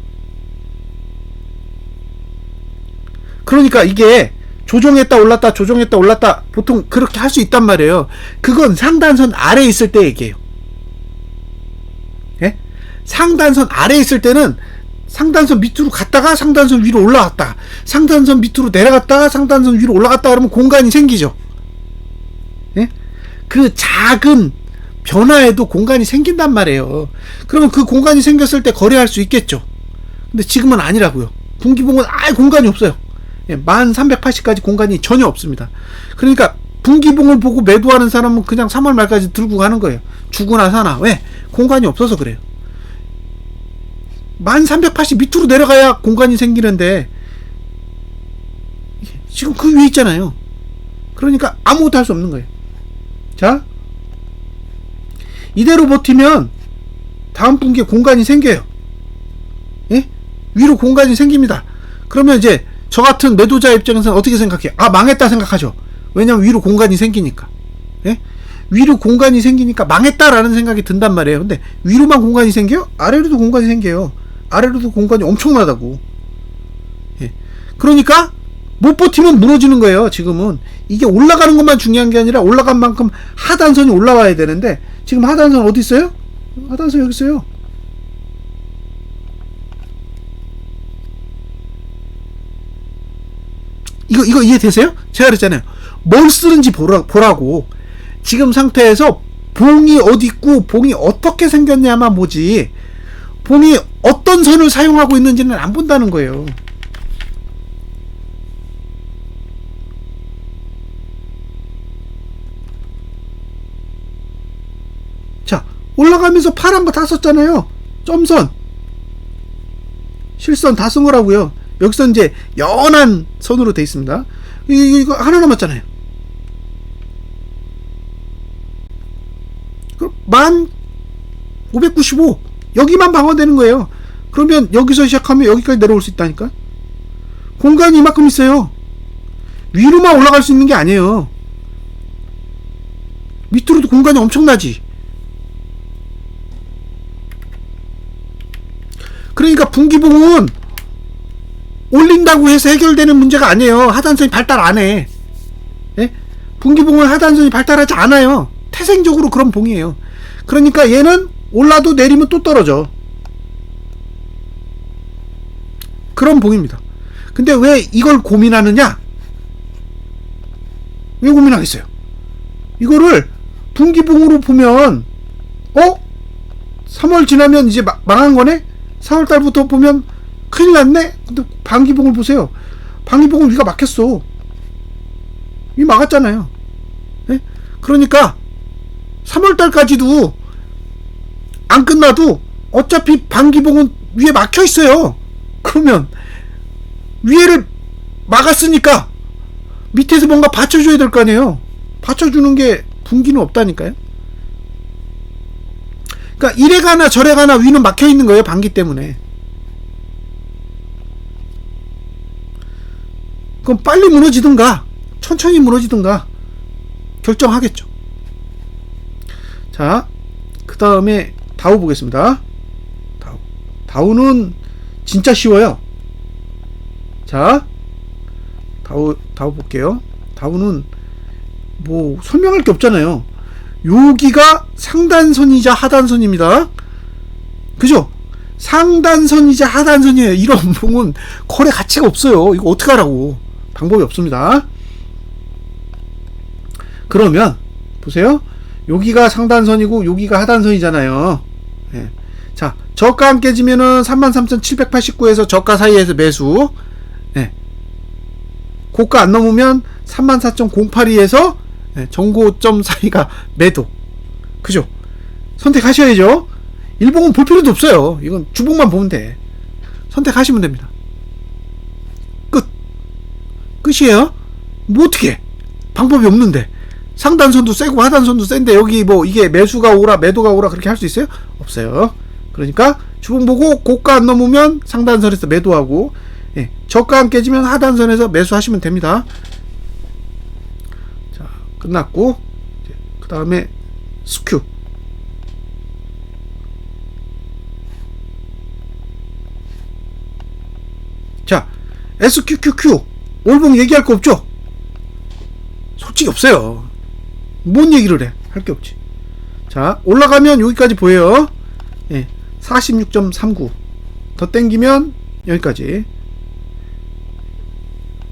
그러니까 이게 조정했다 올랐다 조정했다 올랐다 보통 그렇게 할 수 있단 말이에요. 그건 상단선 아래에 있을 때 얘기예요. 예? 상단선 아래에 있을 때는 상단선 밑으로 갔다가 상단선 위로 올라갔다, 상단선 밑으로 내려갔다가 상단선 위로 올라갔다 그러면 공간이 생기죠. 예? 그 작은 변화에도 공간이 생긴단 말이에요. 그러면 그 공간이 생겼을 때 거래할 수 있겠죠. 근데 지금은 아니라고요. 분기봉은 아예 공간이 없어요. 예, 1380까지 공간이 전혀 없습니다. 그러니까 분기봉을 보고 매도하는 사람은 그냥 3월 말까지 들고 가는 거예요. 주거나 사나. 왜? 공간이 없어서 그래요. 1380 밑으로 내려가야 공간이 생기는데 지금 그 위에 있잖아요. 그러니까 아무것도 할 수 없는 거예요. 자, 이대로 버티면 다음 분기에 공간이 생겨요. 예? 위로 공간이 생깁니다. 그러면 이제 저 같은 매도자 입장에서는 어떻게 생각해요? 아, 망했다 생각하죠. 왜냐면 위로 공간이 생기니까. 예? 위로 공간이 생기니까 망했다라는 생각이 든단 말이에요. 근데 위로만 공간이 생겨요? 아래로도 공간이 생겨요. 아래로도 공간이 엄청나다고. 예. 그러니까 못 버티면 무너지는 거예요. 지금은 이게 올라가는 것만 중요한 게 아니라 올라간 만큼 하단선이 올라와야 되는데 지금 하단선 어디 있어요? 하단선 여기 있어요. 이거 이해되세요? 제가 그랬잖아요. 뭘 쓰는지 보라고. 지금 상태에서 봉이 어디 있고 봉이 어떻게 생겼냐만 보지, 봉이 어떤 선을 사용하고 있는지는 안 본다는 거예요. 자, 올라가면서 파란 거 다 썼잖아요. 점선, 실선 다 쓴 거라고요. 여기서 이제 연한 선으로 돼 있습니다. 이거 하나 남았잖아요. 그럼 1595 여기만 방어되는 거예요. 그러면 여기서 시작하면 여기까지 내려올 수 있다니까. 공간이 이만큼 있어요. 위로만 올라갈 수 있는 게 아니에요. 밑으로도 공간이 엄청나지. 그러니까 분기봉은 올린다고 해서 해결되는 문제가 아니에요. 하단선이 발달 안 해. 예? 분기봉은 하단선이 발달하지 않아요. 태생적으로 그런 봉이에요. 그러니까 얘는 올라도 내리면 또 떨어져. 그런 봉입니다. 근데 왜 이걸 고민하느냐? 왜 고민하겠어요? 이거를 분기봉으로 보면 3월 지나면 이제 망한 거네? 4월 달부터 보면 큰일 났네? 근데 반기봉을 보세요. 반기봉은 위가 막혔어. 위 막았잖아요. 네? 그러니까 3월 달까지도 안 끝나도 어차피 반기봉은 위에 막혀 있어요. 그러면 위에를 막았으니까 밑에서 뭔가 받쳐줘야 될 거 아니에요. 받쳐주는 게 분기는 없다니까요. 그러니까 이래 가나 저래 가나 위는 막혀 있는 거예요. 반기 때문에. 그럼 빨리 무너지든가 천천히 무너지든가 결정하겠죠. 자, 그 다음에 다우 보겠습니다. 다우는 진짜 쉬워요. 자, 다우 볼게요. 다우는 뭐 설명할 게 없잖아요. 여기가 상단선이자 하단선입니다. 그죠? 상단선이자 하단선이에요. 이런 봉은 거래 가치가 없어요. 이거 어떡하라고. 방법이 없습니다. 그러면 보세요. 여기가 상단선이고 여기가 하단선이잖아요. 예. 자, 저가 안 깨지면은 33,789에서 저가 사이에서 매수. 예. 고가 안 넘으면 34,082에서 예, 정고점 사이가 매도. 그죠? 선택하셔야죠. 일봉은 볼 필요도 없어요. 이건 주봉만 보면 돼. 선택하시면 됩니다. 끝이에요. 뭐 어떻게 방법이 없는데. 상단선도 세고 하단선도 센데 여기 뭐 이게 매수가 오라 매도가 오라 그렇게 할 수 있어요? 없어요. 그러니까 주봉 보고 고가 안 넘으면 상단선에서 매도하고, 예, 저가 안 깨지면 하단선에서 매수하시면 됩니다. 자, 끝났고 그 다음에 스큐. 자, SQQQ 올봉 얘기할 거 없죠? 솔직히 없어요. 뭔 얘기를 해? 할 게 없지. 자, 올라가면 여기까지 보여요. 예, 46.39 더 땡기면 여기까지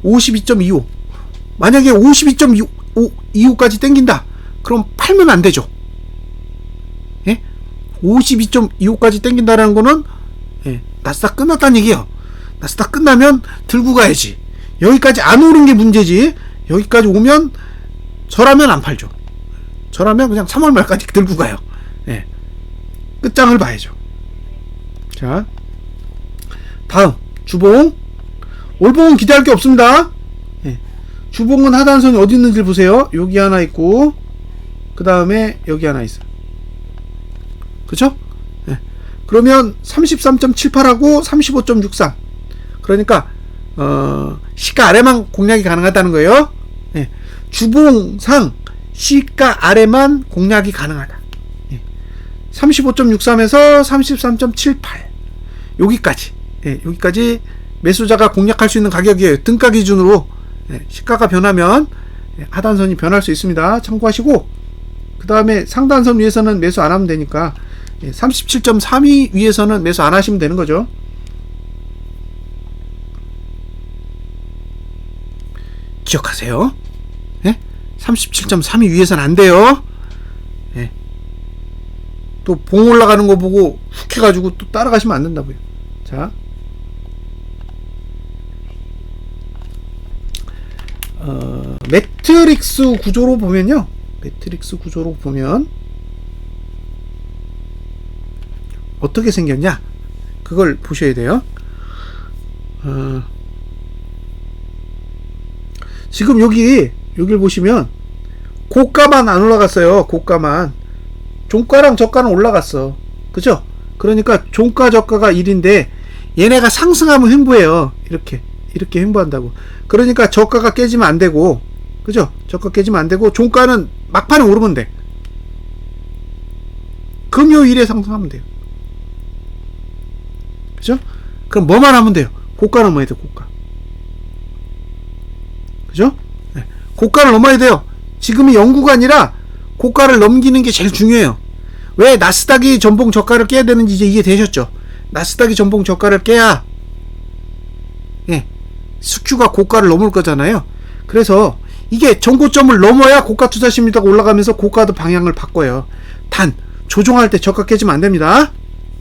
52.25. 만약에 52.25까지 땡긴다 그럼 팔면 안 되죠. 예? 52.25까지 땡긴다라는 거는 예, 나스닥 끝났다는 얘기예요. 나스닥 끝나면 들고 가야지. 여기까지 안 오른 게 문제지. 여기까지 오면 저라면 안 팔죠. 저라면 그냥 3월 말까지 들고 가요. 예. 끝장을 봐야죠. 자, 다음 주봉. 올봉은 기대할 게 없습니다. 예. 주봉은 하단선이 어디 있는지 보세요. 여기 하나 있고 그 다음에 여기 하나 있어요. 그쵸? 예. 그러면 33.78하고 35.63. 그러니까 시가 아래만 공략이 가능하다는 거예요. 예. 주봉상 시가 아래만 공략이 가능하다. 예. 35.63에서 33.78 여기까지. 예. 여기까지 매수자가 공략할 수 있는 가격이에요. 등가 기준으로. 예. 시가가 변하면 하단선이 변할 수 있습니다. 참고하시고 그 다음에 상단선 위에서는 매수 안 하면 되니까 37.32 위에서는 매수 안 하시면 되는 거죠. 기억하세요. 예? 37.32 위에서는 안 돼요. 예. 또 봉 올라가는 거 보고 훅 해가지고 또 따라가시면 안 된다고요. 자, 매트릭스 구조로 보면요. 매트릭스 구조로 보면 어떻게 생겼냐? 그걸 보셔야 돼요. 지금 여기를 보시면 고가만 안 올라갔어요. 고가만. 종가랑 저가는 올라갔어. 그죠? 그러니까 종가 저가가 1인데 얘네가 상승하면 횡보해요. 이렇게 횡보한다고. 그러니까 저가가 깨지면 안 되고, 그죠? 저가 깨지면 안 되고 종가는 막판에 오르면 돼. 금요일에 상승하면 돼요. 그죠? 그럼 뭐만 하면 돼요? 고가 넘어야 돼요. 고가. 그죠? 네. 고가를 넘어야 돼요. 지금이 영구가 고가를 넘기는 게 제일 중요해요. 왜 나스닥이 전봉 저가를 깨야 되는지 이제 이해되셨죠? 나스닥이 전봉 저가를 깨야 예, 스큐가 고가를 넘을 거잖아요. 그래서 이게 전고점을 넘어야 고가 투자 심리도가 올라가면서 고가도 방향을 바꿔요. 단 조종할 때 저가 깨지면 안 됩니다.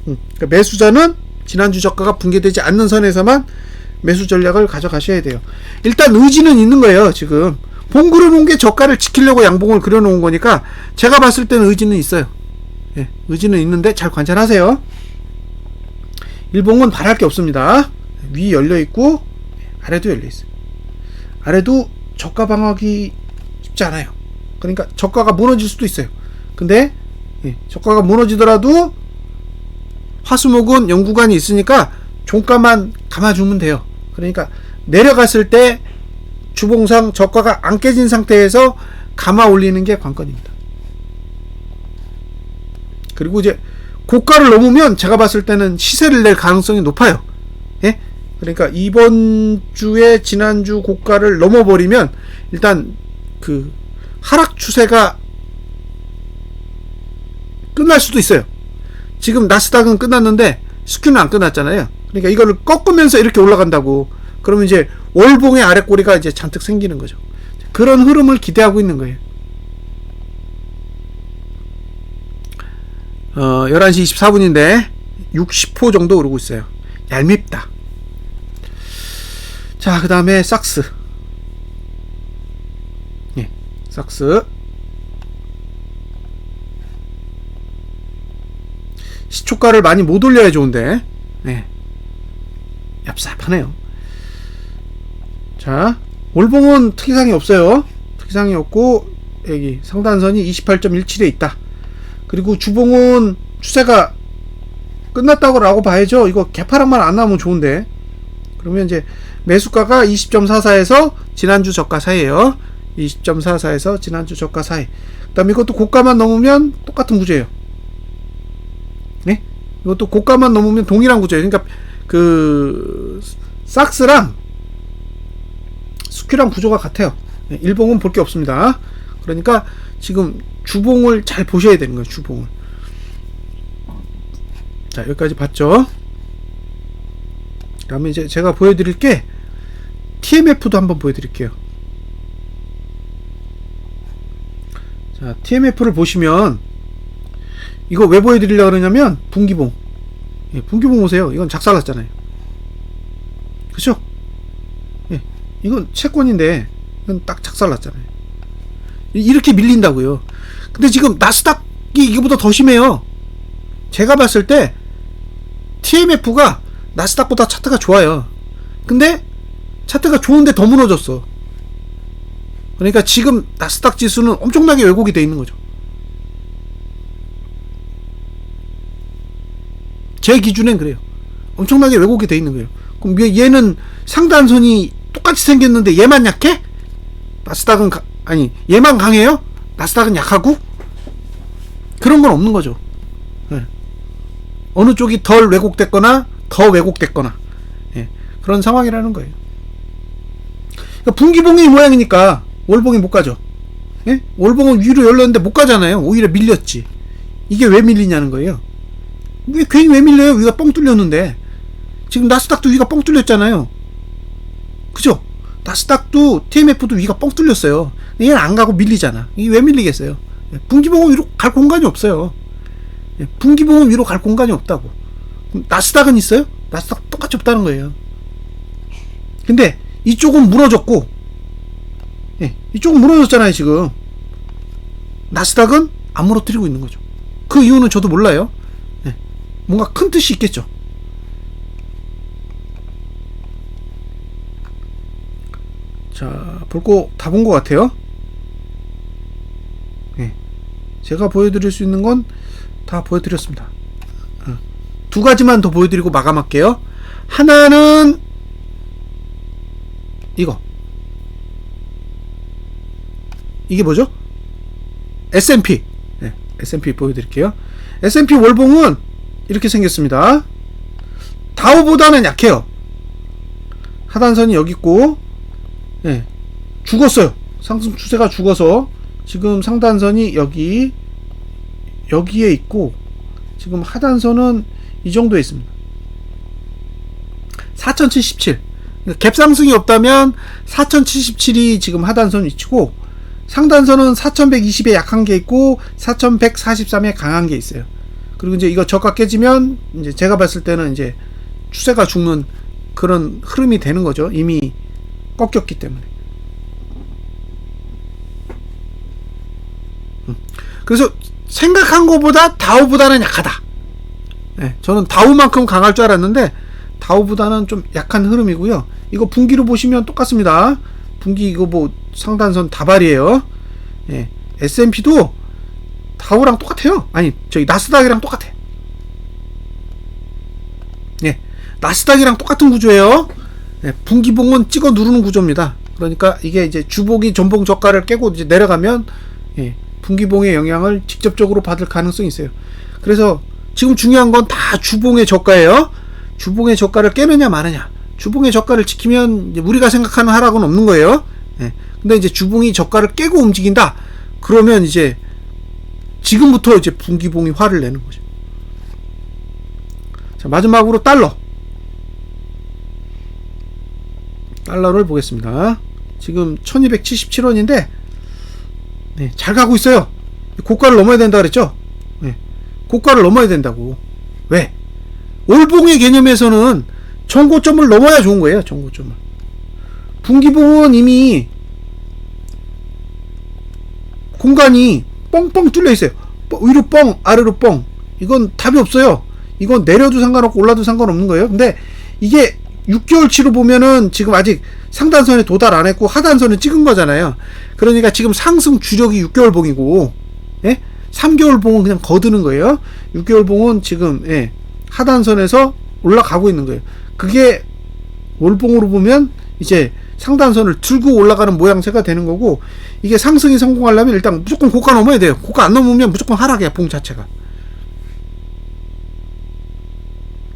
그러니까 매수자는 지난주 저가가 붕괴되지 않는 선에서만 매수 전략을 가져가셔야 돼요. 일단 의지는 있는 거예요. 지금 봉 그려놓은 게 저가를 지키려고 양봉을 그려놓은 거니까 제가 봤을 때는 의지는 있어요. 예, 의지는 있는데 잘 관찰하세요. 일봉은 바랄 게 없습니다. 위 열려있고 아래도 열려있어요. 아래도 저가 방어하기 쉽지 않아요. 그러니까 저가가 무너질 수도 있어요. 근데 예, 저가가 무너지더라도 화수목은 연구관이 있으니까 종가만 감아주면 돼요. 그러니까 내려갔을 때 주봉상 저가가 안 깨진 상태에서 감아 올리는 게 관건입니다. 그리고 이제 고가를 넘으면 제가 봤을 때는 시세를 낼 가능성이 높아요. 예? 그러니까 이번 주에 지난주 고가를 넘어버리면 일단 그 하락 추세가 끝날 수도 있어요. 지금 나스닥은 끝났는데 스큐는 안 끝났잖아요. 그러니까 이거를 꺾으면서 이렇게 올라간다고. 그러면 이제 월봉의 아랫꼬리가 이제 잔뜩 생기는 거죠. 그런 흐름을 기대하고 있는 거예요. 11시 24분인데 60호 정도 오르고 있어요. 얄밉다. 자, 그 다음에 삭스. 예, 삭스. 시초가를 많이 못 올려야 좋은데, 네, 얍삽하네요. 자, 월봉은 특이사항이 없어요. 특이사항이 없고 여기 상단선이 28.17에 있다. 그리고 주봉은 추세가 끝났다고 봐야죠. 이거 개파락만 안 나오면 좋은데. 그러면 이제 매수가가 20.44에서 지난주 저가 사이에요. 20.44에서 지난주 저가 사이. 그 다음에 이것도 고가만 넘으면 똑같은 구조예요. 네? 이것도 고가만 넘으면 동일한 구조예요. 그러니까 그 삭스랑 스큐랑 구조가 같아요. 네, 일봉은 볼 게 없습니다. 그러니까 지금 주봉을 잘 보셔야 되는 거예요. 주봉을. 자, 여기까지 봤죠? 그 다음에 이제 제가 보여드릴 게 TMF도 한번 보여드릴게요. 자, TMF를 보시면 이거 왜 보여드리려고 그러냐면 분기봉. 예, 분기봉 보세요. 이건 작살났잖아요. 그쵸? 예, 이건 채권인데 이건 딱 작살났잖아요. 이렇게 밀린다고요. 근데 지금 나스닥이 이거보다 더 심해요. 제가 봤을 때 TMF가 나스닥보다 차트가 좋아요. 근데 차트가 좋은데 더 무너졌어. 그러니까 지금 나스닥 지수는 엄청나게 왜곡이 돼 있는 거죠. 제 기준엔 그래요. 엄청나게 왜곡이 돼 있는 거예요. 그럼 얘는 상단선이 똑같이 생겼는데 얘만 약해? 나스닥은 아니 얘만 강해요? 나스닥은 약하고? 그런 건 없는 거죠. 네. 어느 쪽이 덜 왜곡됐거나 더 왜곡됐거나, 예, 그런 상황이라는 거예요. 그러니까 분기봉이 이 모양이니까 월봉이 못 가죠. 예? 월봉은 위로 열렸는데 못 가잖아요. 오히려 밀렸지. 이게 왜 밀리냐는 거예요. 괜히 왜 밀려요? 위가 뻥 뚫렸는데. 지금 나스닥도 위가 뻥 뚫렸잖아요. 그죠? 나스닥도 TMF도 위가 뻥 뚫렸어요. 얘는 안 가고 밀리잖아. 이게 왜 밀리겠어요? 분기봉은 위로 갈 공간이 없어요. 분기봉은 위로 갈 공간이 없다고. 그럼 나스닥은 있어요? 나스닥 똑같이 없다는 거예요. 근데 이쪽은 무너졌고, 예, 이쪽은 무너졌잖아요. 지금 나스닥은 안 무너뜨리고 있는 거죠. 그 이유는 저도 몰라요. 예, 뭔가 큰 뜻이 있겠죠. 자, 볼 거 다 본 것 같아요. 예, 제가 보여드릴 수 있는 건 다 보여드렸습니다. 두 가지만 더 보여드리고 마감할게요. 하나는 이게 뭐죠? S&P. 네, S&P 보여드릴게요. S&P 월봉은 이렇게 생겼습니다. 다우보다는 약해요. 하단선이 여기 있고, 네, 죽었어요. 상승 추세가 죽어서 지금 상단선이 여기에 있고, 지금 하단선은 이 정도에 있습니다. 4077. 그러니까 갭상승이 없다면 4077이 지금 하단선 위치고, 상단선은 4120에 약한 게 있고 4143에 강한 게 있어요. 그리고 이제 이거 저가 깨지면 이제 제가 봤을 때는 이제 추세가 죽는 그런 흐름이 되는 거죠. 이미 꺾였기 때문에. 그래서 생각한 것보다 다우보다는 약하다. 네, 저는 다우만큼 강할 줄 알았는데 다우보다는 좀 약한 흐름이고요. 이거 분기로 보시면 똑같습니다. 분기 이거 뭐 상단선 다발이에요. 예, S&P도 다우랑 똑같아요. 아니, 저기 나스닥이랑 똑같아. 예, 나스닥이랑 똑같은 구조예요. 예, 분기봉은 찍어 누르는 구조입니다. 그러니까 이게 이제 주봉이 전봉 저가를 깨고 이제 내려가면, 예, 분기봉의 영향을 직접적으로 받을 가능성이 있어요. 그래서 지금 중요한 건 다 주봉의 저가예요. 주봉의 저가를 깨느냐 마느냐. 주봉의 저가를 지키면 이제 우리가 생각하는 하락은 없는 거예요. 예. 근데 이제 주봉이 저가를 깨고 움직인다. 그러면 이제 지금부터 이제 분기봉이 화를 내는 거죠. 자, 마지막으로 달러를 보겠습니다. 지금 1277원인데 네, 잘 가고 있어요. 고가를 넘어야 된다 그랬죠? 네, 고가를 넘어야 된다고. 왜? 월봉의 개념에서는 정고점을 넘어야 좋은 거예요. 정고점을. 분기봉은 이미 공간이 뻥뻥 뚫려 있어요. 위로 뻥, 아래로 뻥. 이건 답이 없어요. 이건 내려도 상관없고 올라도 상관없는 거예요. 근데 이게 6개월치로 보면은 지금 아직 상단선에 도달 안 했고 하단선을 찍은 거잖아요. 그러니까 지금 상승 주력이 6개월 봉이고, 예? 3개월 봉은 그냥 거드는 거예요. 6개월 봉은 지금, 예, 하단선에서 올라가고 있는 거예요. 그게 월봉으로 보면 이제 상단선을 들고 올라가는 모양새가 되는 거고, 이게 상승이 성공하려면 일단 무조건 고가 넘어야 돼요. 고가 안 넘으면 무조건 하락이야, 봉 자체가.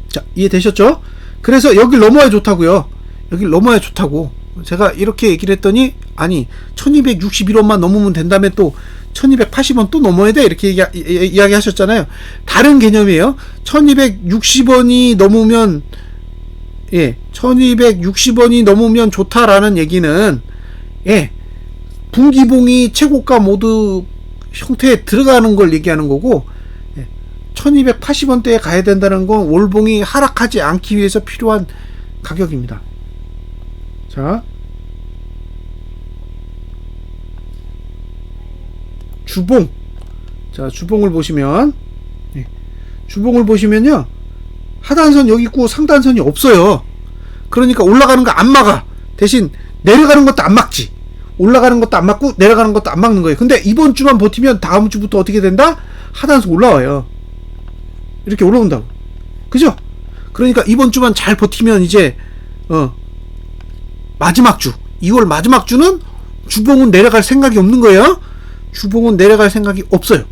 자, 이해되셨죠? 그래서 여길 넘어야 좋다고요. 여길 넘어야 좋다고. 제가 이렇게 얘기를 했더니, 아니 1261원만 넘으면 된다면 또 1280원 또 넘어야 돼 이렇게 이야기 하셨잖아요. 다른 개념이에요. 1260원이 넘으면 1260원이 넘으면 좋다라는 얘기는 분기봉이 최고가 모드 형태에 들어가는 걸 얘기하는 거고, 1280원대에 가야 된다는 건 월봉이 하락하지 않기 위해서 필요한 가격입니다. 자, 주봉. 자, 주봉을 보시면, 주봉을 보시면요, 하단선 여기 있고 상단선이 없어요. 그러니까 올라가는 거 안 막아. 대신 내려가는 것도 안 막지. 올라가는 것도 안 막고 내려가는 것도 안 막는 거예요. 근데 이번 주만 버티면 다음 주부터 어떻게 된다? 하단선 올라와요. 이렇게 올라온다고. 그죠? 그러니까 이번 주만 잘 버티면 이제 마지막 주, 2월 마지막 주는 주봉은 내려갈 생각이 없는 거예요. 주봉은 내려갈 생각이 없어요.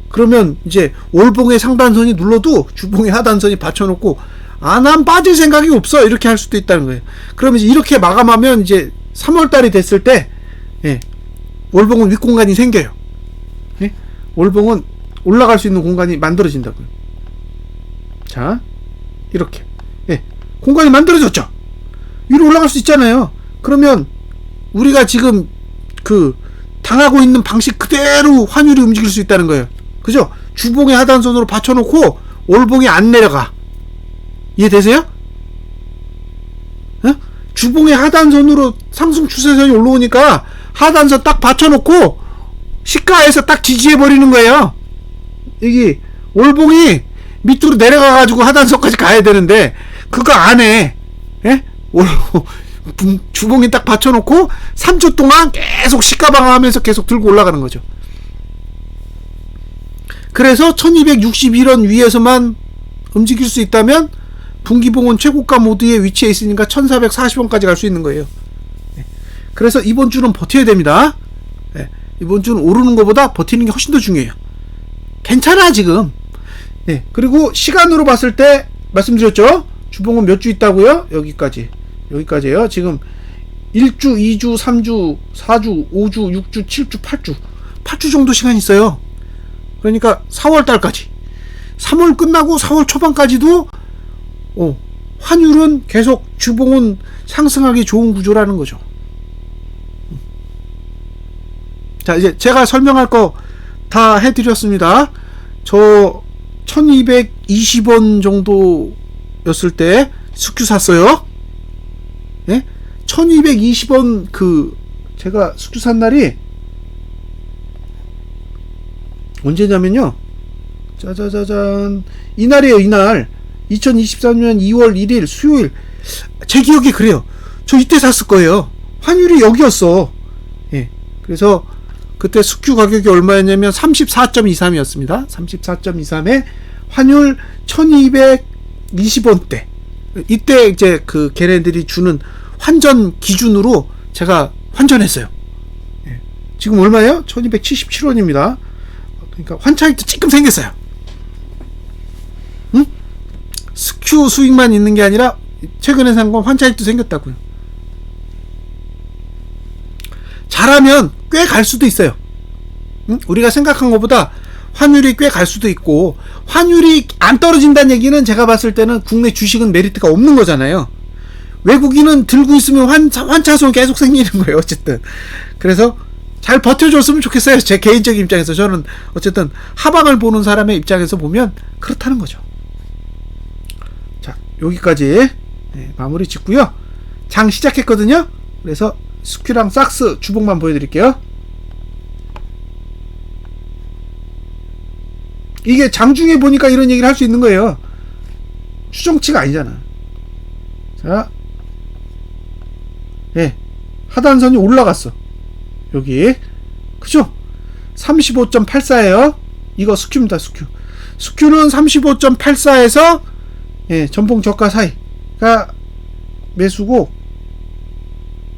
그러면 이제 월봉의 상단선이 눌러도 주봉의 하단선이 받쳐놓고 난 빠질 생각이 없어 이렇게 할 수도 있다는 거예요. 그러면 이제 이렇게 마감하면 이제 3월달이 됐을 때 월봉은 윗공간이 생겨요. 월봉은 올라갈 수 있는 공간이 만들어진다고요. 자, 이렇게 공간이 만들어졌죠. 위로 올라갈 수 있잖아요. 그러면 우리가 지금 당하고 있는 방식 그대로 환율이 움직일 수 있다는 거예요. 그죠? 주봉의 하단선으로 받쳐놓고 월봉이 안 내려가. 이해되세요? 주봉의 하단선으로 상승 추세선이 올라오니까 하단선 딱 받쳐놓고 시가에서 딱 지지해버리는 거예요. 여기 월봉이 밑으로 내려가가지고 하단선까지 가야 되는데 그거 안 해. 주봉이 딱 받쳐놓고 3주 동안 계속 시가 방어하면서 계속 들고 올라가는 거죠. 그래서 1261원 위에서만 움직일 수 있다면 분기봉은 최고가 모드에 위치해 있으니까 1440원까지 갈 수 있는 거예요. 그래서 이번 주는 버텨야 됩니다. 이번 주는 오르는 것보다 버티는 게 훨씬 더 중요해요. 괜찮아 지금. 그리고 시간으로 봤을 때 말씀드렸죠. 주봉은 몇 주 있다고요? 여기까지예요. 지금 1주, 2주, 3주, 4주, 5주, 6주, 7주, 8주 정도 시간이 있어요. 그러니까 4월달까지, 3월 끝나고 4월 초반까지도 환율은 계속 주봉은 상승하기 좋은 구조라는 거죠. 자, 이제 제가 설명할 거 다 해드렸습니다. 저 1220원 정도였을 때 스큐 샀어요. 1220원 제가 스큐 산 날이 언제냐면요, 짜자자잔, 이날이에요. 이날 2023년 2월 1일 수요일. 제 기억이 그래요. 저 이때 샀을 거예요. 환율이 여기였어. 그래서 그때 스큐 가격이 얼마였냐면 34.23이었습니다 34.23에 환율 1220원대. 이때 이제 걔네들이 주는 환전 기준으로 제가 환전했어요. 지금 얼마예요? 1277원입니다 그러니까 환차익도 찔끔 생겼어요. 응? 스큐 수익만 있는 게 아니라 최근에 산 건 환차익도 생겼다고요. 잘하면 꽤 갈 수도 있어요. 응? 우리가 생각한 것보다 환율이 꽤 갈 수도 있고, 환율이 안 떨어진다는 얘기는 제가 봤을 때는 국내 주식은 메리트가 없는 거잖아요. 외국인은 들고 있으면 환차손 계속 생기는 거예요. 어쨌든 그래서 잘 버텨줬으면 좋겠어요. 제 개인적인 입장에서. 저는 어쨌든 하방을 보는 사람의 입장에서 보면 그렇다는 거죠. 자, 여기까지 마무리 짓고요. 장 시작했거든요. 그래서 스큐랑 삭스 주봉만 보여드릴게요. 이게 장중에 보니까 이런 얘기를 할 수 있는 거예요. 추정치가 아니잖아. 자, 하단선이 올라갔어. 여기. 그죠? 35.84예요. 이거 스큐입니다. 스큐는 35.84에서 전봉 저가 사이가 매수고,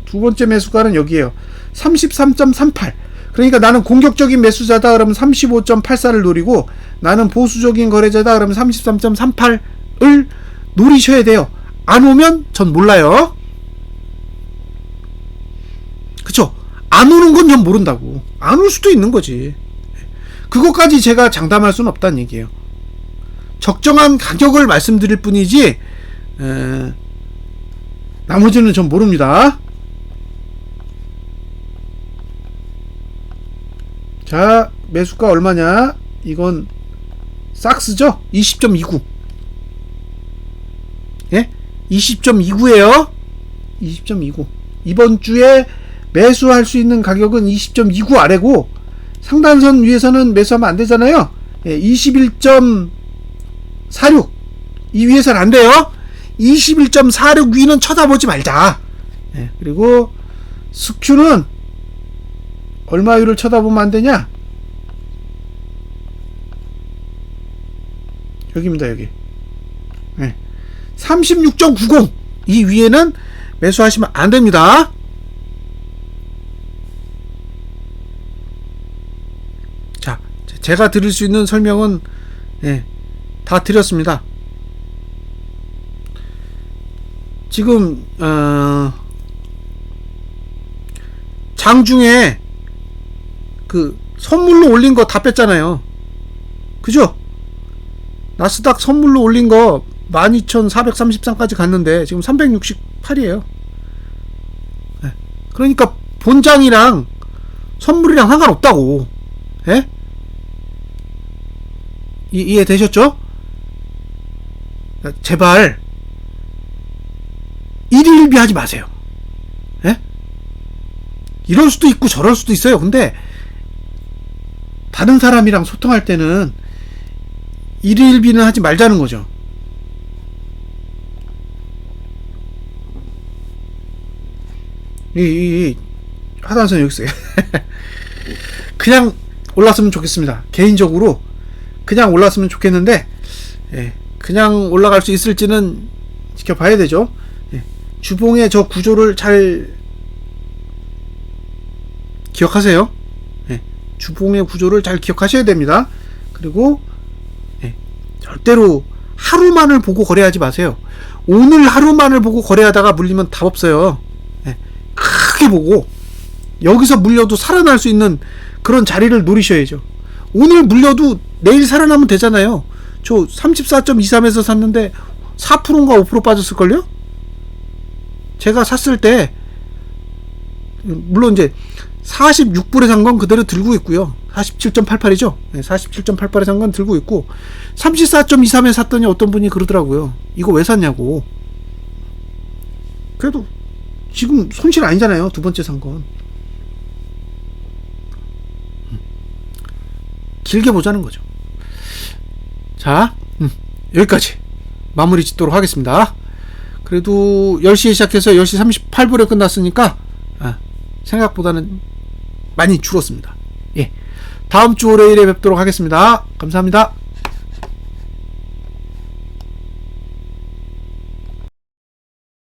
두 번째 매수가는 여기에요. 33.38. 그러니까 나는 공격적인 매수자다 그러면 35.84를 노리고, 나는 보수적인 거래자다 그러면 33.38을 노리셔야 돼요. 안 오면 전 몰라요. 그쵸? 안 오는 건 전 모른다고. 안 올 수도 있는 거지. 그것까지 제가 장담할 수는 없다는 얘기예요. 적정한 가격을 말씀드릴 뿐이지 나머지는 전 모릅니다. 자, 매수가 얼마냐? 이건 삭스죠? 20.29. 예? 20.29에요. 20.29. 이번 주에 매수할 수 있는 가격은 20.29 아래고 상단선 위에서는 매수하면 안 되잖아요. 예, 21.46. 이 위에서는 안 돼요. 21.46 위는 쳐다보지 말자. 예, 그리고 스큐는 얼마 위를 쳐다보면 안 되냐? 여기입니다, 여기. 예, 36.90. 이 위에는 매수하시면 안 됩니다. 자, 제가 드릴 수 있는 설명은 다 드렸습니다. 지금 장중에 그 선물로 올린 거 다 뺐잖아요. 그죠? 나스닥 선물로 올린 거 12,433까지 갔는데 지금 368이에요. 그러니까 본장이랑 선물이랑 상관없다고. 예? 이해되셨죠? 제발 일일비 하지 마세요. 예? 이럴 수도 있고 저럴 수도 있어요. 근데 다른 사람이랑 소통할 때는 일일비는 하지 말자는 거죠. 이 하단선 여기 있어요. 그냥 올랐으면 좋겠습니다. 개인적으로 그냥 올랐으면 좋겠는데 그냥 올라갈 수 있을지는 지켜봐야 되죠. 주봉의 저 구조를 잘 기억하세요. 주봉의 구조를 잘 기억하셔야 됩니다. 그리고 절대로 하루만을 보고 거래하지 마세요. 오늘 하루만을 보고 거래하다가 물리면 답 없어요. 크게 보고 여기서 물려도 살아날 수 있는 그런 자리를 노리셔야죠. 오늘 물려도 내일 살아나면 되잖아요. 저 34.23에서 샀는데 4%인가 5% 빠졌을걸요? 제가 샀을 때 물론 이제 46불에 산 건 그대로 들고 있고요. 47.88이죠. 47.88에 산 건 들고 있고 34.23에 샀더니 어떤 분이 그러더라고요. 이거 왜 샀냐고. 그래도 지금 손실 아니잖아요. 두 번째 산 건. 길게 보자는 거죠. 자, 여기까지 마무리 짓도록 하겠습니다. 그래도 10시에 시작해서 10시 38분에 끝났으니까 생각보다는 많이 줄었습니다. 예, 다음 주 월요일에 뵙도록 하겠습니다. 감사합니다.